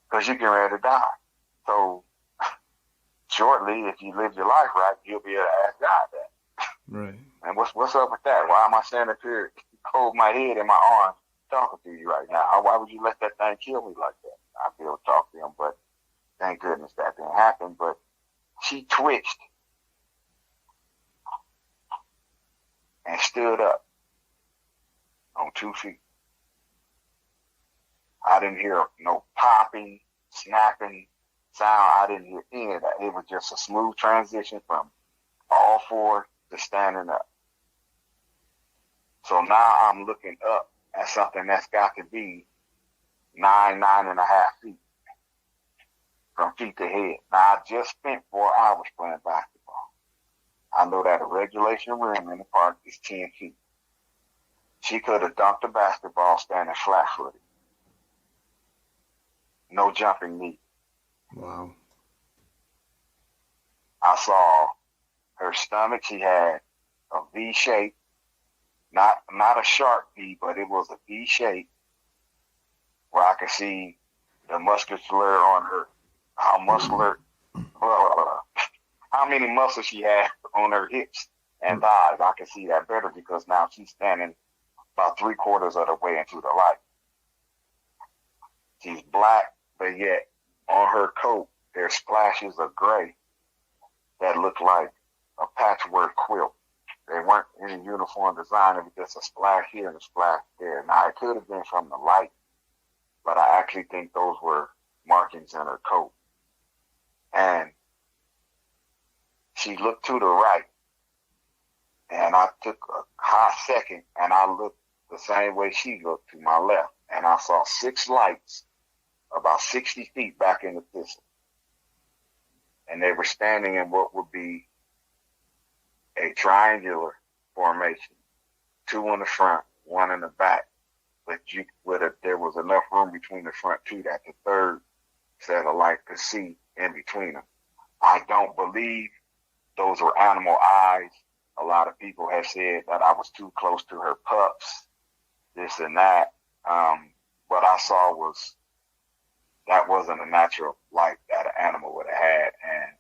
because you get ready to die. So shortly, if you live your life right, you'll be able to ask God that. Right. And what's up with that? Why am I standing up here, hold my head in my arms, talking to you right now? Why would you let that thing kill me like that? I'd be able to talk to him, but thank goodness that didn't happen. But she twitched and stood up on 2 feet. I didn't hear no popping, snapping sound. I didn't hear any of that. It was just a smooth transition from all four to standing up. So now I'm looking up at something that's got to be 9.5 feet from feet to head. Now I just spent 4 hours playing basketball. I know that a regulation rim in the park is 10 feet. She could have dunked a basketball standing flat-footed. No jumping knee. Wow. I saw her stomach. She had a V shape, not a sharp V, but it was a V shape where I could see the muscular on her, how muscular, how many muscles she had on her hips and thighs. I could see that better because now she's standing about 3/4 of the way into the light. She's black, but yet on her coat there's splashes of gray that look like a patchwork quilt. They weren't any uniform design. It was just a splash here and a splash there. Now, it could have been from the light, but I actually think those were markings in her coat. And she looked to the right, and I took a hot second, and I looked the same way she looked to my left, and I saw 6 lights about 60 feet back in the distance. And they were standing in what would be a triangular formation, 2 in the front, 1 in the back. But there was enough room between the front 2 that the third set of light could see in between them. I don't believe those were animal eyes. A lot of people have said that I was too close to her pups, this and that. What I saw that wasn't a natural light that an animal would have had. And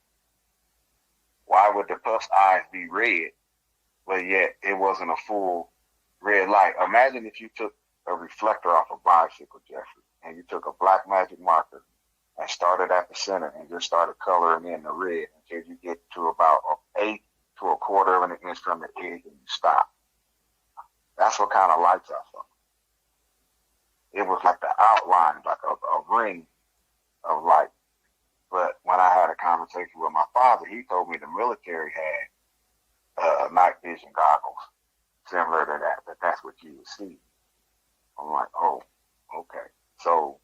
why would the pup's eyes be red, but yet it wasn't a full red light? Imagine if you took a reflector off a bicycle, Jeffrey, and you took a black magic marker and started at the center and just started coloring in the red until you get to about 1/8 to 1/4 of an inch from the edge and you stop. That's what kind of lights I saw. It was like the outline, like a ring of light. But when I had a conversation with my father, he told me the military had night vision goggles similar to that, but that's what you would see. I'm like, oh, okay. So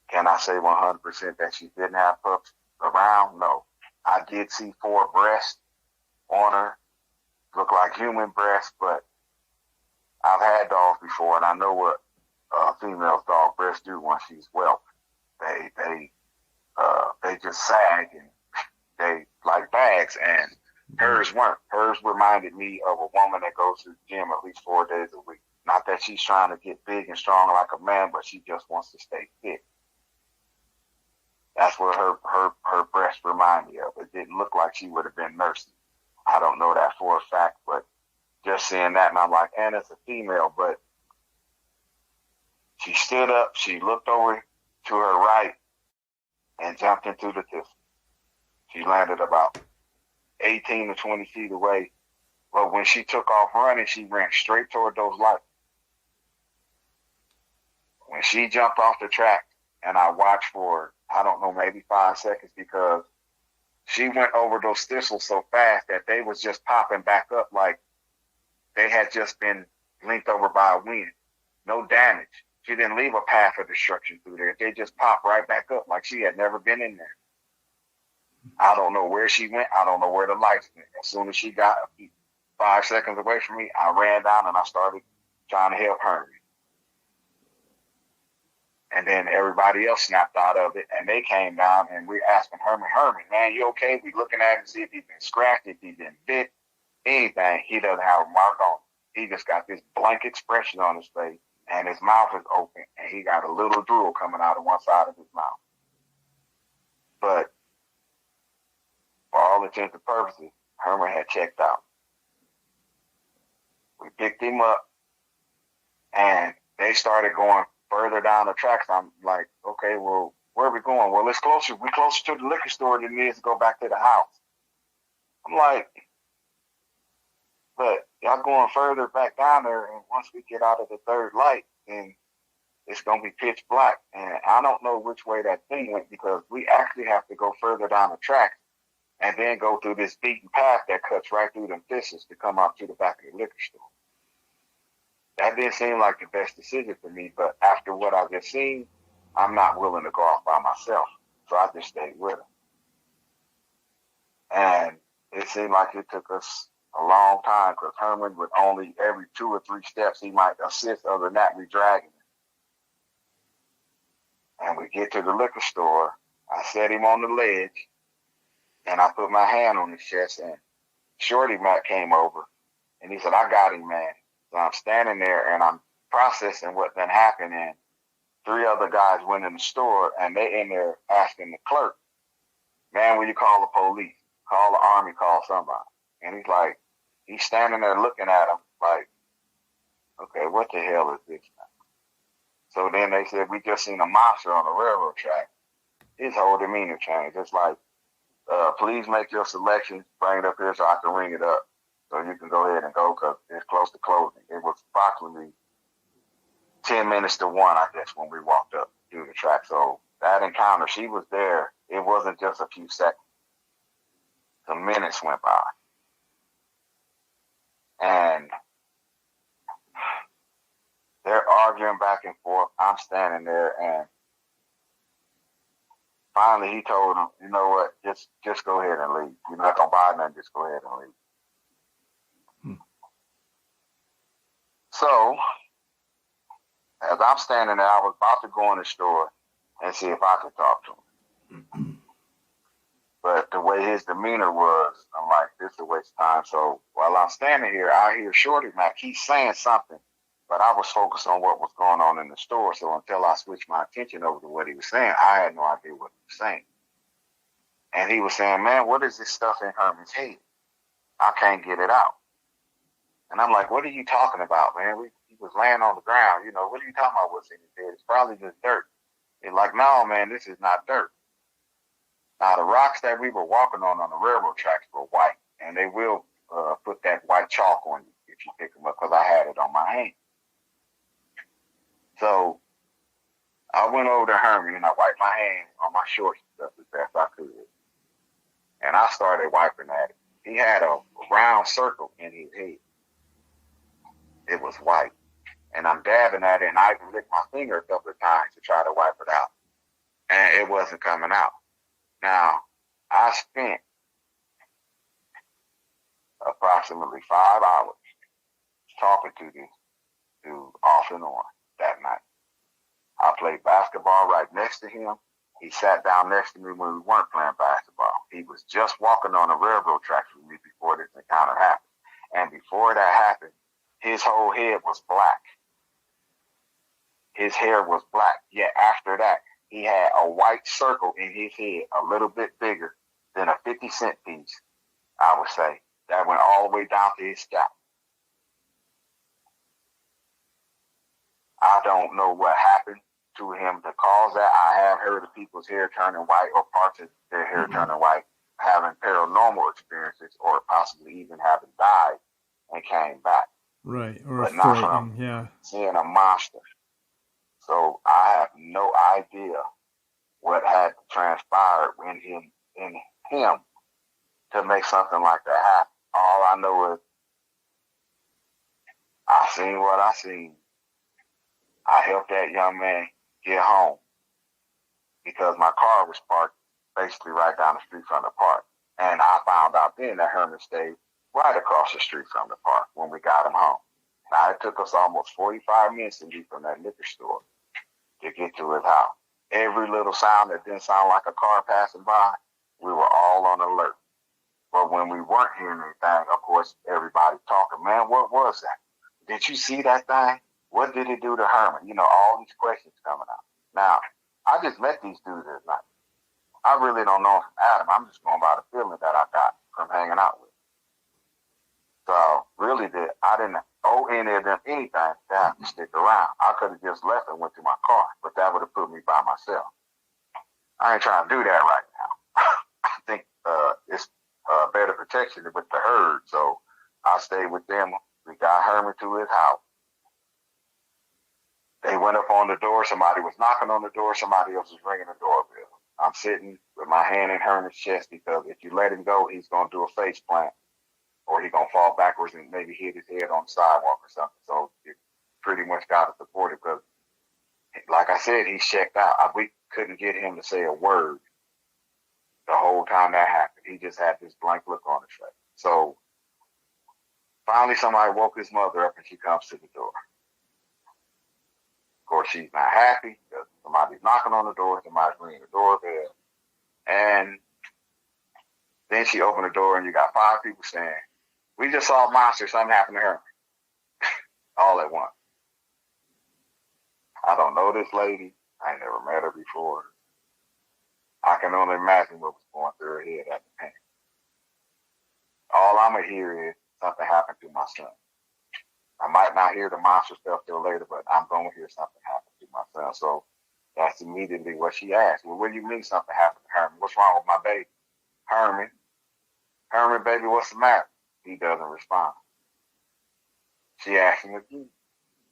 can I say 100% that she didn't have pups around? No. I did see 4 breasts on her, look like human breasts, but I've had dogs before, and I know what female dog breasts do once she's whelped. They just sag and they like bags, and hers weren't. Hers reminded me of a woman that goes to the gym at least 4 days a week. Not that she's trying to get big and strong like a man, but she just wants to stay fit. That's what her breast reminded me of. It didn't look like she would have been nursing. I don't know that for a fact, but just seeing that, and I'm like, and it's a female, but she stood up, she looked over to her right, and jumped into the tissue. She landed about 18 to 20 feet away, but when she took off running, she ran straight toward those lights. When she jumped off the track, and I watched for, I don't know, maybe 5 seconds, because she went over those thistles so fast that they was just popping back up like they had just been linked over by a wind. No damage. She didn't leave a path of destruction through there. They just popped right back up like she had never been in there. I don't know where she went. I don't know where the lights went. As soon as she got 5 seconds away from me, I ran down and I started trying to help her. And then everybody else snapped out of it, and they came down, and we're asking Herman, man, you okay? We looking at him to see if he's been scratched, if he's been bit, anything. He doesn't have a mark on him. He just got this blank expression on his face, and his mouth is open, and he got a little drool coming out of one side of his mouth. But for all intents and purposes, Herman had checked out. We picked him up, and they started going further down the tracks. I'm like, okay, well, where are we going? Well, it's closer. We're closer to the liquor store than it is to go back to the house. I'm like, but y'all going further back down there, and once we get out of the third light, then it's going to be pitch black. And I don't know which way that thing went, because we actually have to go further down the track and then go through this beaten path that cuts right through them thistles to come out to the back of the liquor store. That didn't seem like the best decision for me, but after what I just seen, I'm not willing to go off by myself. So I just stayed with her. And it seemed like it took us a long time, because Herman would only every 2 or 3 steps he might assist. Other than that, we dragging him. And we get to the liquor store. I set him on the ledge, and I put my hand on his chest, and Shorty Matt came over, and he said, I got him, man. So I'm standing there, and I'm processing what then happened, and 3 other guys went in the store, and they in there asking the clerk, man, will you call the police? Call the army, call somebody. And he's like, he's standing there looking at him like, okay, what the hell is this now? So then they said, we just seen a monster on the railroad track. His whole demeanor changed. It's like, please make your selection, bring it up here so I can ring it up. So you can go ahead and go, because it's close to closing. It was approximately 10 minutes to 1, I guess, when we walked up through the track. So that encounter, she was there. It wasn't just a few seconds. Some minutes went by. And they're arguing back and forth. I'm standing there, and finally he told him, you know what, just go ahead and leave. You're not going to buy nothing, just go ahead and leave. So, as I'm standing there, I was about to go in the store and see if I could talk to him. But the way his demeanor was, I'm like, this is a waste of time. So while I'm standing here, I hear Shorty Mac. He's saying something, but I was focused on what was going on in the store. So until I switched my attention over to what he was saying, I had no idea what he was saying. And he was saying, man, what is this stuff in Herman's head? I can't get it out. And I'm like, what are you talking about, man? He was laying on the ground. You know, what are you talking about what's in his head? It's probably just dirt. He's like, no, man, this is not dirt. Now, the rocks that we were walking on the railroad tracks were white, and they will put that white chalk on you if you pick them up, because I had it on my hand. So I went over to Herman, and I wiped my hand on my shorts as best I could. and I started wiping at it. He had a round circle in his head. It was white. And I'm dabbing at it, and I even licked my finger a couple of times to try to wipe it out. And it wasn't coming out. Now, I spent approximately 5 hours talking to this dude off and on that night. I played basketball right next to him. He sat down next to me when we weren't playing basketball. He was just walking on the railroad tracks with me before this encounter happened. And before that happened, his whole head was black. His hair was black. Yet after that, he had a white circle in his head, a little bit bigger than a 50-cent piece, I would say, that went all the way down to his scalp. I don't know what happened to him to cause that. I have heard of people's hair turning white or parts of their hair turning white, having paranormal experiences, or possibly even having died and came back. Right, or but a not frightening, from yeah. seeing a monster. So I have no idea what had transpired in him to make something like that happen. All I know is I seen what I seen. I helped that young man get home because my car was parked basically right down the street from the park. And I found out then that Herman stayed right across the street from the park when we got him home. Now, it took us almost 45 minutes to leave from that liquor store to get to his house. Every little sound that didn't sound like a car passing by, we were all on alert. But when we weren't hearing anything, of course, everybody talking, man, what was that? Did you see that thing? What did it do to Herman? You know, all these questions coming out. Now, I just met these dudes at night. I really don't know from Adam. I'm just going by the feeling that I got from hanging out with. So, really, I didn't owe any of them anything to have to stick around. I could have just left and went to my car, but that would have put me by myself. I ain't trying to do that right now. I think it's better protection with the herd. So, I stayed with them. We got Herman to his house. They went up on the door. Somebody was knocking on the door. Somebody else was ringing the doorbell. I'm sitting with my hand in Herman's chest because if you let him go, he's going to do a face plant or he's going to fall backwards and maybe hit his head on the sidewalk or something. So it pretty much got to support it because, like I said, he's checked out. We couldn't get him to say a word the whole time that happened. He just had this blank look on his face. So finally somebody woke his mother up and she comes to the door. Of course, she's not happy because somebody's knocking on the door, somebody's ringing the doorbell. And then she opened the door and you got 5 people saying, we just saw a monster, something happened to her. All at once. I don't know this lady. I ain't never met her before. I can only imagine what was going through her head at the time. All I'm going to hear is something happened to my son. I might not hear the monster stuff till later, but I'm going to hear something happen to my son. So that's immediately what she asked. Well, what do you mean something happened to Herman? What's wrong with my baby? Herman, baby, what's the matter? He doesn't respond. She asked him again,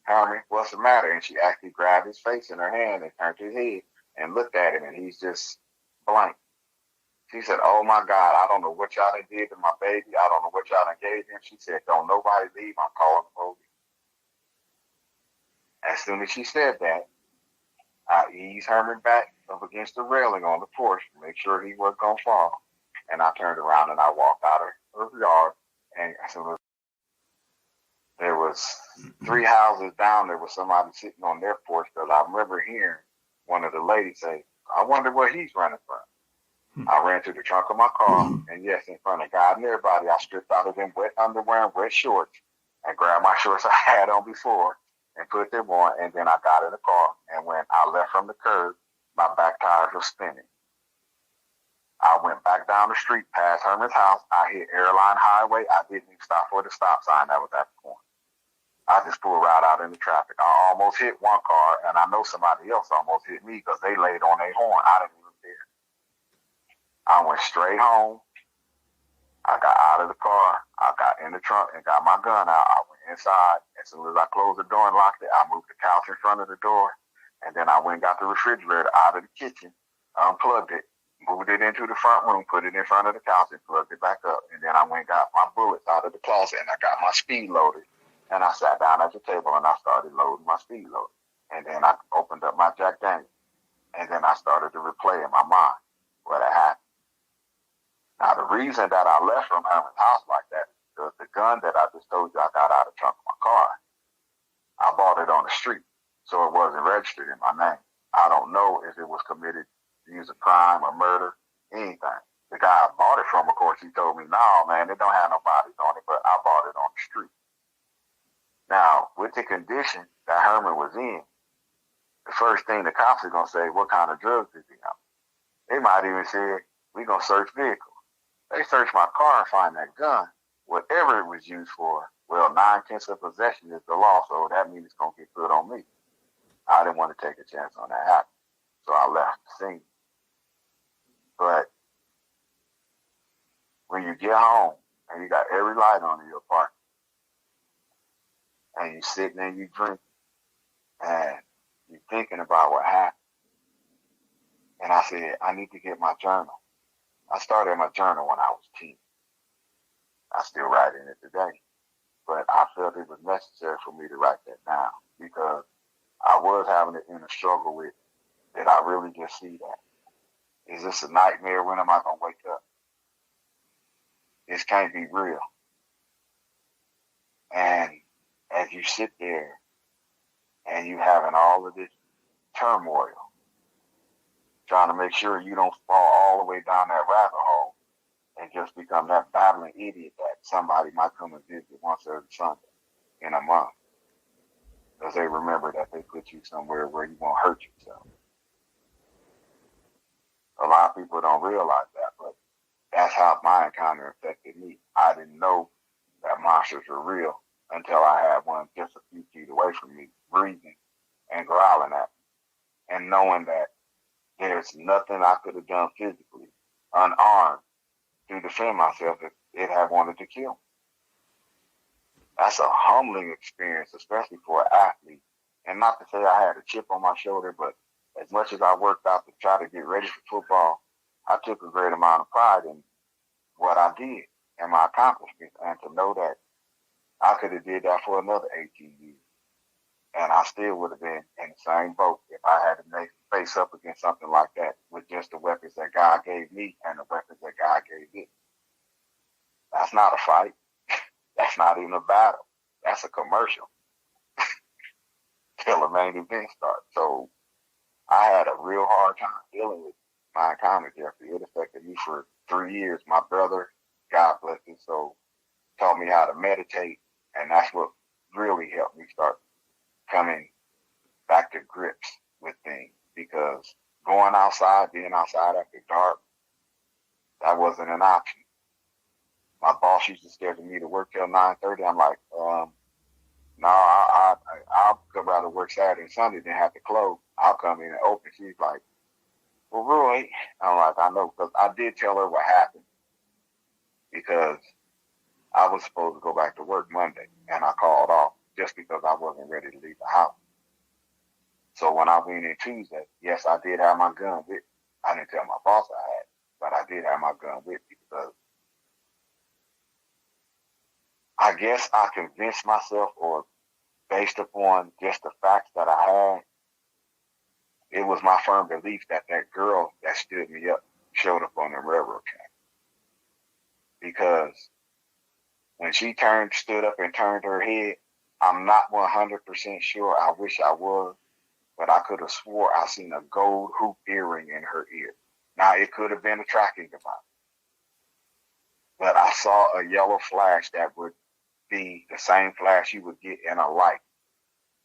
Herman, what's the matter? And she actually grabbed his face in her hand and turned his head and looked at him, and he's just blank. She said, oh, my God, I don't know what y'all done did to my baby. I don't know what y'all done gave him. She said, don't nobody leave. I'm calling the police. As soon as she said that, I eased Herman back up against the railing on the porch to make sure he wasn't going to fall. And I turned around and I walked out of the yard. And as soon as there was 3 houses down, there was somebody sitting on their porch because I remember hearing one of the ladies say, I wonder where he's running from. I ran to the trunk of my car, and yes, in front of God and everybody, I stripped out of them wet underwear and wet shorts and grabbed my shorts I had on before and put them on, and then I got in the car, and when I left from the curb, my back tires were spinning. I went back down the street past Herman's house. I hit Airline Highway. I didn't even stop for the stop sign that was at the corner. I just pulled right out in the traffic. I almost hit one car, and I know somebody else almost hit me because they laid on their horn. I didn't even care. I went straight home. I got out of the car. I got in the trunk and got my gun out. I went inside. As soon as I closed the door and locked it, I moved the couch in front of the door. And then I went and got the refrigerator out of the kitchen, unplugged it, moved it into the front room, put it in front of the couch, and plugged it back up. And then I went and got my bullets out of the closet, and I got my speed loader. And I sat down at the table, and I started loading my speed loader. And then I opened up my Jack Daniels. And then I started to replay in my mind what had happened. Now, the reason that I left from Herman's house like that is because the gun that I just told you I got out of the trunk of my car, I bought it on the street, so it wasn't registered in my name. I don't know if it was committed to use a crime or murder, anything. The guy I bought it from, of course, he told me, no, man, it don't have no bodies on it, but I bought it on the street. Now, with the condition that Herman was in, the first thing the cops are going to say, what kind of drugs did he have? They might even say, we're going to search vehicles. They search my car and find that gun, whatever it was used for. Well, 9/10 of possession is the law, so that means it's going to get put on me. I didn't want to take a chance on that happening, so I left the scene. But when you get home and you got every light on in your apartment, and you sitting and you drink, and you're thinking about what happened, and I said, I need to get my journal. I started my journal when I was 10. I still write in it today. But I felt it was necessary for me to write that down because I was having an inner struggle with, did I really just see that? Is this a nightmare? When am I going to wake up? This can't be real. And as you sit there and you having all of this turmoil, trying to make sure you don't fall all the way down that rabbit hole and just become that babbling idiot that somebody might come and visit once every Sunday in a month. Because they remember that they put you somewhere where you won't hurt yourself. A lot of people don't realize that, but that's how my encounter affected me. I didn't know that monsters were real until I had one just a few feet away from me, breathing and growling at me, and knowing that there's nothing I could have done physically, unarmed, to defend myself if it had wanted to kill me. That's a humbling experience, especially for an athlete. And not to say I had a chip on my shoulder, but as much as I worked out to try to get ready for football, I took a great amount of pride in what I did and my accomplishments. And to know that I could have did that for another 18 years, and I still would have been in the same boat if I had to face up against something like that with just the weapons that God gave me and the weapons that God gave me. That's not a fight. That's not even a battle. That's a commercial. Till the main event starts. So I had a real hard time dealing with my encounter, Jeffrey. It affected me for 3 years. My brother, God bless him, so taught me how to meditate, and that's what really helped me start coming back to grips with things, because going outside, being outside after dark, that wasn't an option. My boss used to schedule me to work till 9:30. I'm like, no, I'd rather work Saturday and Sunday than have to close. I'll come in and open. She's like, well, Roy, I'm like, I know, because I did tell her what happened, because I was supposed to go back to work Monday, and I called off just because I wasn't ready to leave the house. So when I went in Tuesday, yes, I did have my gun with me. I didn't tell my boss I had, but I did have my gun with me because I guess I convinced myself, or based upon just the facts that I had, it was my firm belief that that girl that stood me up showed up on the railroad track. Because when she stood up and turned her head, I'm not 100% sure. I wish I was, but I could have swore I seen a gold hoop earring in her ear. Now, it could have been a tracking device, but I saw a yellow flash that would be the same flash you would get in a light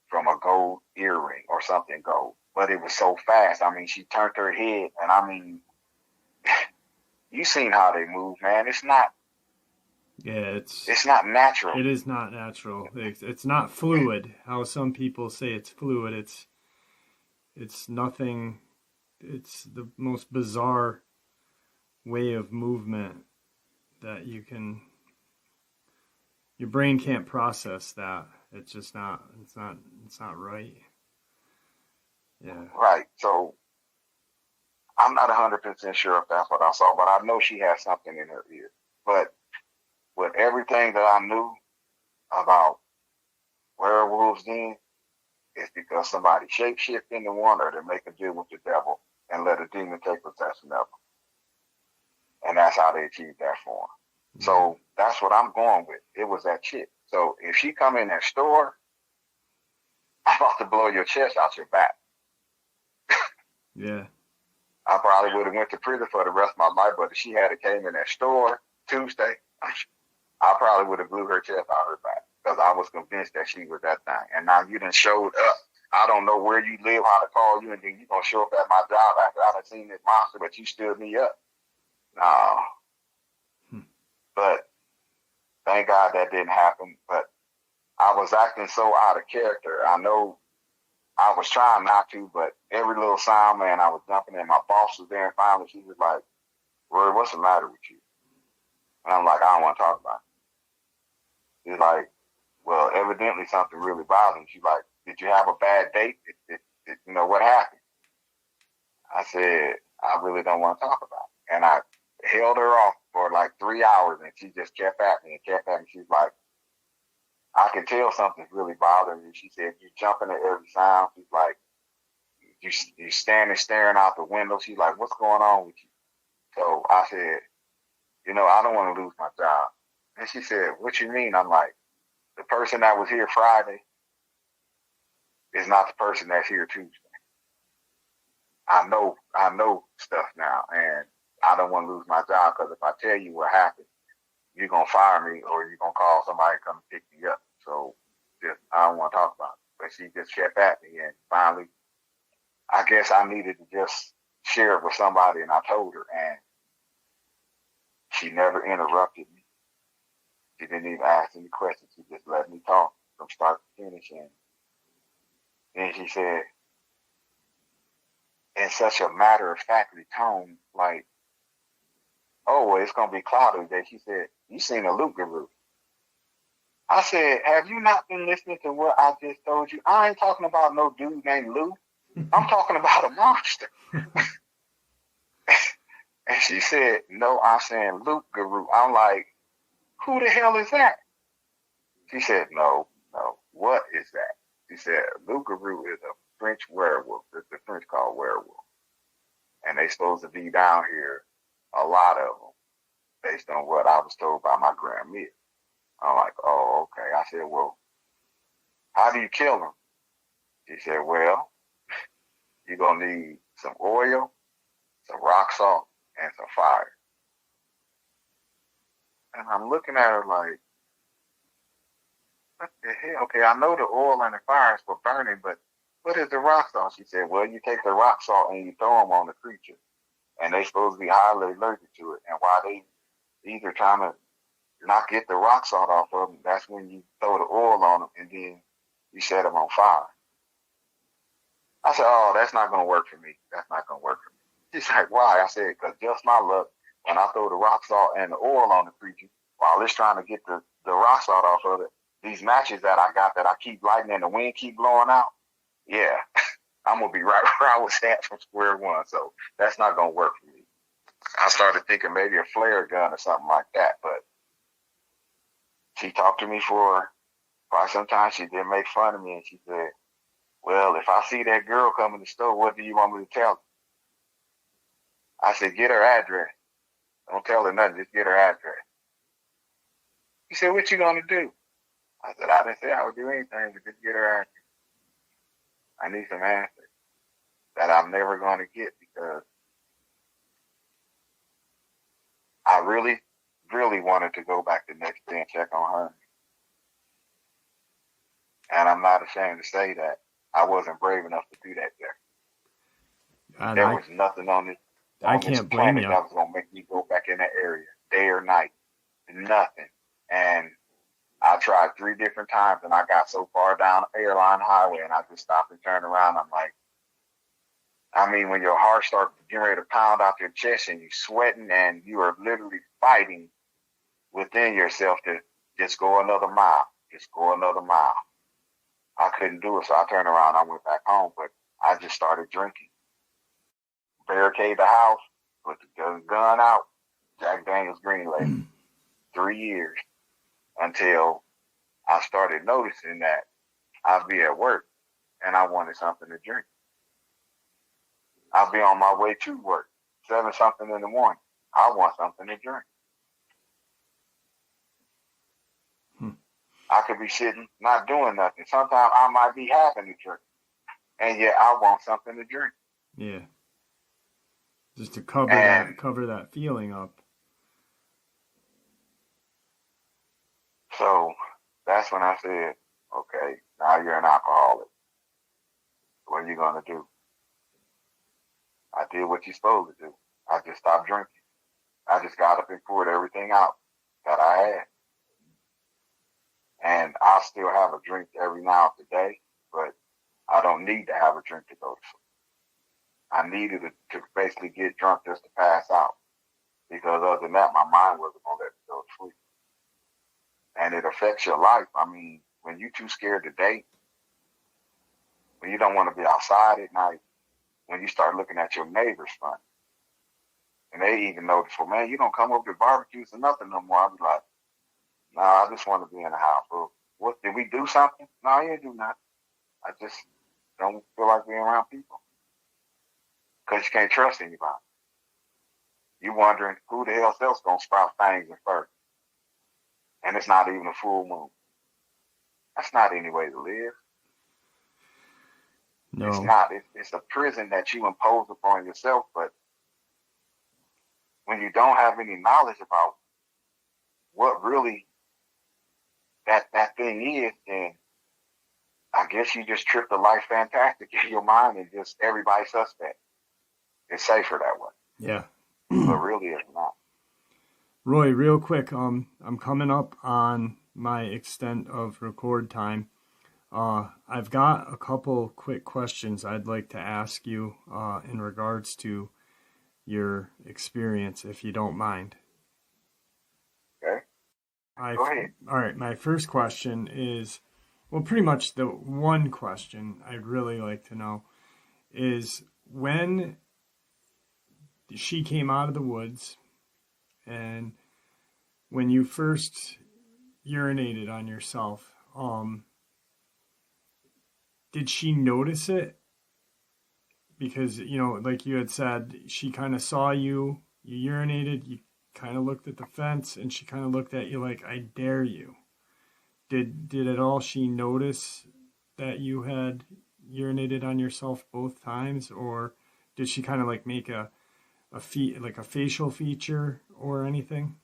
from a gold earring or something gold. But it was so fast. I mean, she turned her head, and I mean, you seen how they move, man. It's not. Yeah, it's not natural. It is not natural. It's not fluid. How some people say it's fluid. It's nothing. It's the most bizarre way of movement that your brain can't process that. It's just not. It's not right. Yeah. Right. So I'm not 100% sure if that's what I saw, but I know she had something in her ear. But with everything that I knew about werewolves then, it's because somebody shapeshift into one, or they make a deal with the devil and let a demon take possession of them. And that's how they achieve that form. Mm-hmm. So that's what I'm going with. It was that chick. So if she come in that store, I'm about to blow your chest out your back. Yeah. I probably would have went to prison for the rest of my life, but if she had came in that store Tuesday, I probably would have blew her chest out her back because I was convinced that she was that thing. And now you done showed up. I don't know where you live, how to call you, and then you gonna show up at my job after I done seen this monster, but you stood me up. No. But thank God that didn't happen. But I was acting so out of character. I know I was trying not to, but every little sound, man, I was jumping in. My boss was there, and finally she was like, "Roy, what's the matter with you?" And I'm like, "I don't want to talk about it." She's like, "Well, evidently something really bothers me." She's like, "Did you have a bad date? You know, what happened?" I said, "I really don't want to talk about it." And I held her off for like 3 hours, and she just kept at me and kept at me. She's like, "I can tell something's really bothering you." She said, "You jumping at every sound." She's like, you standing staring out the window. She's like, "What's going on with you?" So I said, "You know, I don't want to lose my job." And she said, "What you mean?" I'm like, "The person that was here Friday is not the person that's here Tuesday. I know stuff now, and I don't want to lose my job because if I tell you what happened, you're going to fire me or you're going to call somebody to come pick me up. So I don't want to talk about it." But she just kept at me, and finally, I guess I needed to just share it with somebody, and I told her, and she never interrupted me. She didn't even ask any questions. She just let me talk from start to finish. And then she said, in such a matter-of-factly tone, like, "Oh, well, it's going to be cloudy today." She said, "You seen a Lugaroo?" I said, "Have you not been listening to what I just told you? I ain't talking about no dude named Lou. I'm talking about a monster." And she said, "No, I'm saying Lugaroo." I'm like, "Who the hell is that?" She said, No, what is that?" She said, "Lugaroo is a French werewolf. It's the French called werewolf. And they supposed to be down here, a lot of them, based on what I was told by my grandmother." I'm like, "Oh, okay." I said, "Well, how do you kill them?" She said, "Well, you're going to need some oil, some rock salt, and some fire." And I'm looking at her like, what the hell? Okay, I know the oil and the fire is for burning, but what is the rock salt? She said, "Well, you take the rock salt and you throw them on the creature, and they supposed to be highly allergic to it. And while they either trying to not get the rock salt off of them, that's when you throw the oil on them, and then you set them on fire." I said, "Oh, that's not going to work for me. That's not going to work for me." She's like, "Why?" I said, "Because just my luck, when I throw the rock salt and the oil on the creature, while it's trying to get the rock salt off of it, these matches that I got that I keep lighting and the wind keep blowing out, yeah, I'm going to be right where I was at from square one. So that's not going to work for me." I started thinking maybe a flare gun or something like that, but she talked to me for quite some time. She did make fun of me, and she said, "Well, if I see that girl come in the store, what do you want me to tell her?" I said, "Get her address. Don't tell her nothing. Just get her address." She said, "What you going to do?" I said, "I didn't say I would do anything, but just get her address. I need some answers that I'm never going to get because I really, really wanted to go back the next day and check on her. And I'm not ashamed to say that I wasn't brave enough to do that there. There was nothing on this planet that was going to make me go back in that area, day or night. Nothing. And I tried 3 different times, and I got so far down the airline highway, and I just stopped and turned around. I'm like, I mean, when your heart starts getting ready to pound out your chest and you're sweating and you are literally fighting within yourself to just go another mile, just go another mile. I couldn't do it, so I turned around. I went back home, but I just started drinking. barricade the house, put the gun out, Jack Daniels Green Label. 3 years until I started noticing that I'd be at work and I wanted something to drink. I'll be on my way to work, 7-something in the morning. I want something to drink. I could be sitting, not doing nothing. Sometimes I might be having a drink, and yet I want something to drink. Yeah. Just to cover that feeling up. So that's when I said, okay, now you're an alcoholic. What are you going to do? I did what you're supposed to do. I just stopped drinking. I just got up and poured everything out that I had. And I still have a drink every now and today, but I don't need to have a drink to go to sleep. I needed to basically get drunk just to pass out. Because other than that, my mind wasn't going to let me go to sleep. And it affects your life. I mean, when you're too scared to date, when you don't want to be outside at night, when you start looking at your neighbors funny, and they even notice, well, man, you don't come over to barbecues or nothing no more. I'll be like, nah, I just want to be in the house. Well, what, did we do something? No, I didn't do nothing. I just don't feel like being around people. Because you can't trust anybody. You wondering who the hell else going to sprout things in first. And it's not even a full moon. That's not any way to live. No. It's not. It's a prison that you impose upon yourself. But when you don't have any knowledge about what really that thing is, then I guess you just trip the life fantastic in your mind and just everybody's suspect. It's safer that way. Yeah. But really it's not. Roy, real quick, I'm coming up on my extent of record time. I've got a couple quick questions I'd like to ask you in regards to your experience, if you don't mind. Okay. Go ahead. All right, my first question is, well, pretty much the one question I'd really like to know is when she came out of the woods and when you first urinated on yourself, did she notice it? Because, you know, like you had said, she kind of saw you, you urinated, you kind of looked at the fence, and she kind of looked at you like, I dare you. Did at all she notice that you had urinated on yourself both times, or did she kind of like make a facial feature or anything?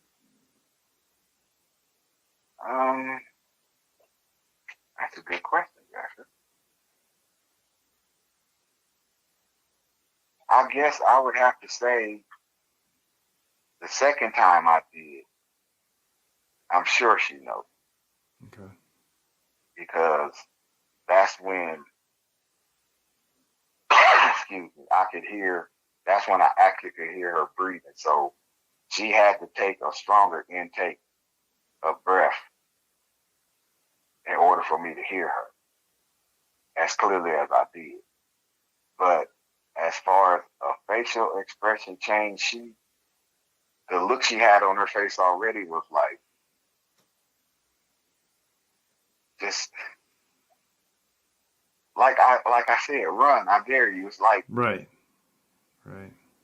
That's a good question, Jasper. I guess I would have to say the second time I did, I'm sure she noticed. Okay. Because that's when, excuse me, that's when I actually could hear her breathing. So she had to take a stronger intake of breath in order for me to hear her as clearly as I did. But as far as a facial expression change, the look she had on her face already was like, just like I said, run, I dare you. It's like, right.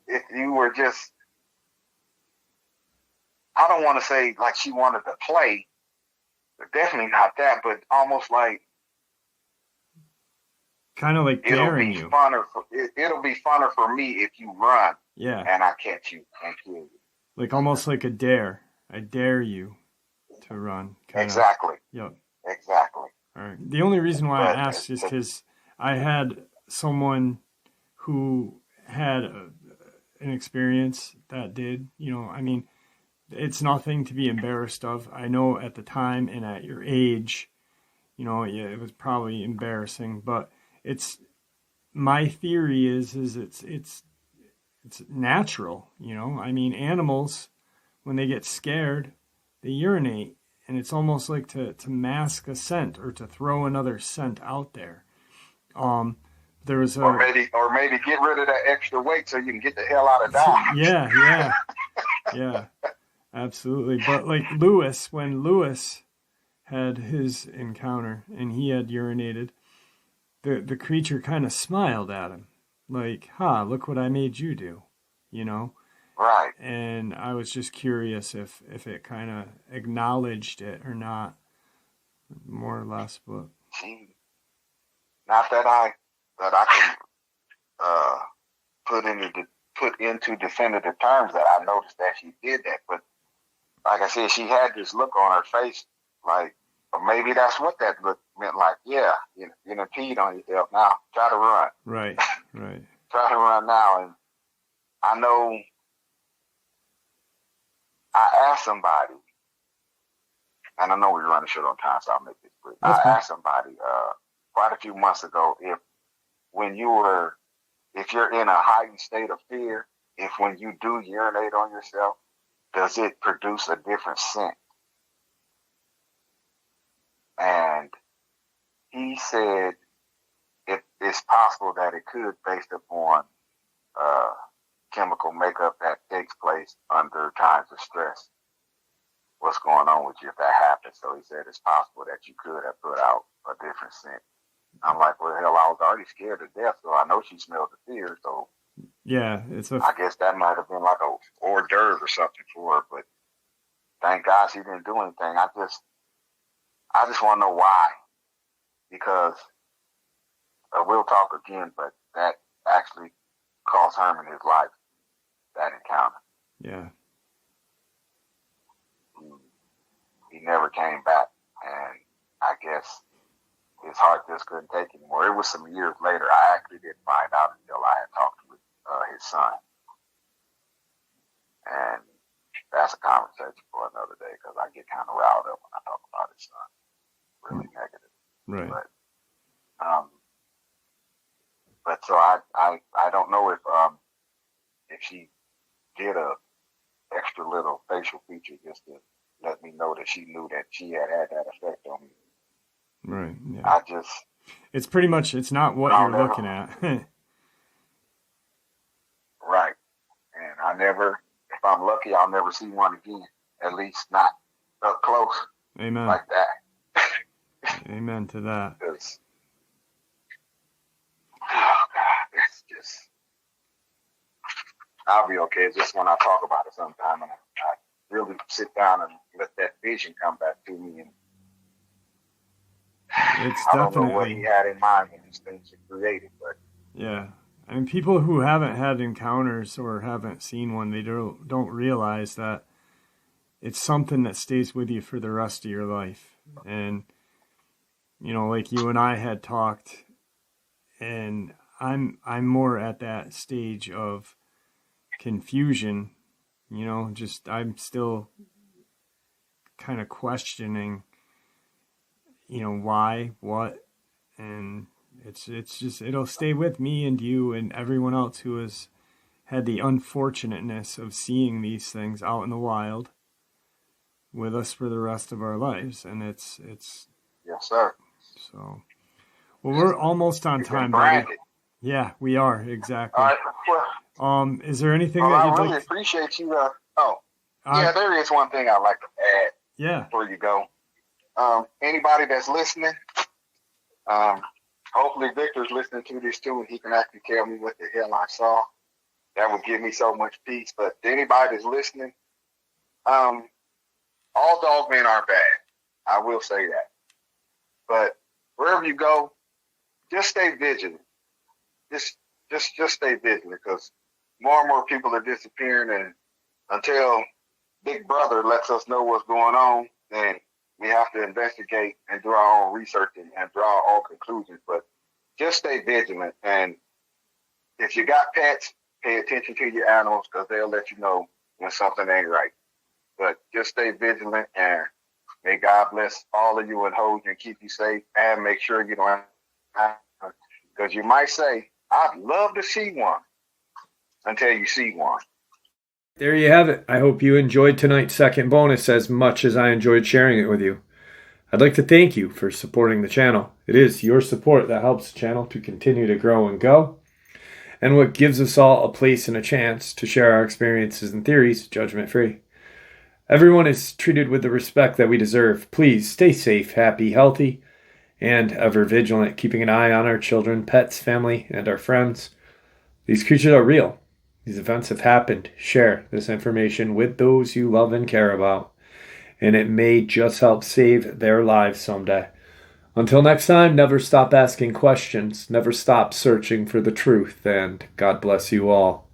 If you were just, I don't want to say like she wanted to play, but definitely not that, but almost like, kind of like daring you. It'll be funner for me if you run. Yeah. And I catch you and kill you. Like almost like a dare. I dare you to run. Kinda. Exactly. Yep. Exactly. All right. The only reason why I asked is because I had someone who had an experience that did, you know, I mean, it's nothing to be embarrassed of. I know at the time and at your age, you know, yeah, it was probably embarrassing, but it's, my theory is it's natural, you know. I mean, animals, when they get scared, they urinate, and it's almost like to mask a scent or to throw another scent out there. there was or maybe get rid of that extra weight so you can get the hell out of Dodge. Yeah, absolutely. But like Lewis, when Lewis had his encounter and he had urinated, the creature kind of smiled at him, like, look what I made you do, you know? Right. And I was just curious if it kind of acknowledged it or not, more or less. But not that I can put into definitive terms that I noticed that she did that, but like I said, she had this look on her face, like, or maybe that's what that look meant. Like, yeah, you know, peed on yourself now. Try to run. Right. Try to run now. And I know I asked somebody, and I know we're running short on time, so I'll make this quick. I asked somebody quite a few months ago if you're in a heightened state of fear, if when you do urinate on yourself, does it produce a different scent? And he said it's possible that it could, based upon chemical makeup that takes place under times of stress. What's going on with you if that happens? So he said it's possible that you could have put out a different scent. I'm like, well, hell, I was already scared to death, so I know she smelled the fear. So yeah, I guess that might have been like a hors d'oeuvre or something for her. But thank God she didn't do anything. I just want to know why, because we'll talk again, but that actually cost Herman his life, that encounter. Yeah. He never came back, and I guess his heart just couldn't take it anymore. It was some years later. I actually didn't find out until I had talked with his son. And that's a conversation for another day, because I get kind of riled up when I talk about his son. Really negative. Right. But so I don't know if she did a extra little facial feature just to let me know that she knew that she had that effect on me. Right. Yeah. It's pretty much, it's not what you're looking at. Right. And if I'm lucky, I'll never see one again. At least not up close. Amen. Like that. Amen to that. Oh God, it's just, I'll be okay. It's just when I talk about it sometime and I really sit down and let that vision come back to me, and it's I don't know what he had in mind when these things were created, but yeah. I mean, people who haven't had encounters or haven't seen one, they don't realize that it's something that stays with you for the rest of your life. And, you know, like you and I had talked, and I'm more at that stage of confusion, you know, just I'm still kind of questioning, you know, why, what, and it's just, it'll stay with me and you and everyone else who has had the unfortunateness of seeing these things out in the wild with us for the rest of our lives. And it's yes, sir. So, well, we're almost on time, buddy. Yeah, we are, exactly. All right. Is there anything that you'd I really like appreciate you. Yeah, there is one thing I'd like to add. Yeah. Before you go, anybody that's listening, hopefully Victor's listening to this too, and he can actually tell me what the hell I saw. That would give me so much peace. But anybody that's listening, all dogmen aren't bad. I will say that. But wherever you go, just stay vigilant. Just stay vigilant, because more and more people are disappearing, and until Big Brother lets us know what's going on, then we have to investigate and do our own research and draw our own conclusions. But just stay vigilant, and if you got pets, pay attention to your animals, because they'll let you know when something ain't right. But just stay vigilant, and may God bless all of you and hold you and keep you safe, and make sure you don't have, because you might say, I'd love to see one, until you see one. There you have it. I hope you enjoyed tonight's second bonus as much as I enjoyed sharing it with you. I'd like to thank you for supporting the channel. It is your support that helps the channel to continue to grow and go, and what gives us all a place and a chance to share our experiences and theories judgment-free. Everyone is treated with the respect that we deserve. Please stay safe, happy, healthy, and ever vigilant, keeping an eye on our children, pets, family, and our friends. These creatures are real. These events have happened. Share this information with those you love and care about, and it may just help save their lives someday. Until next time, never stop asking questions, never stop searching for the truth, and God bless you all.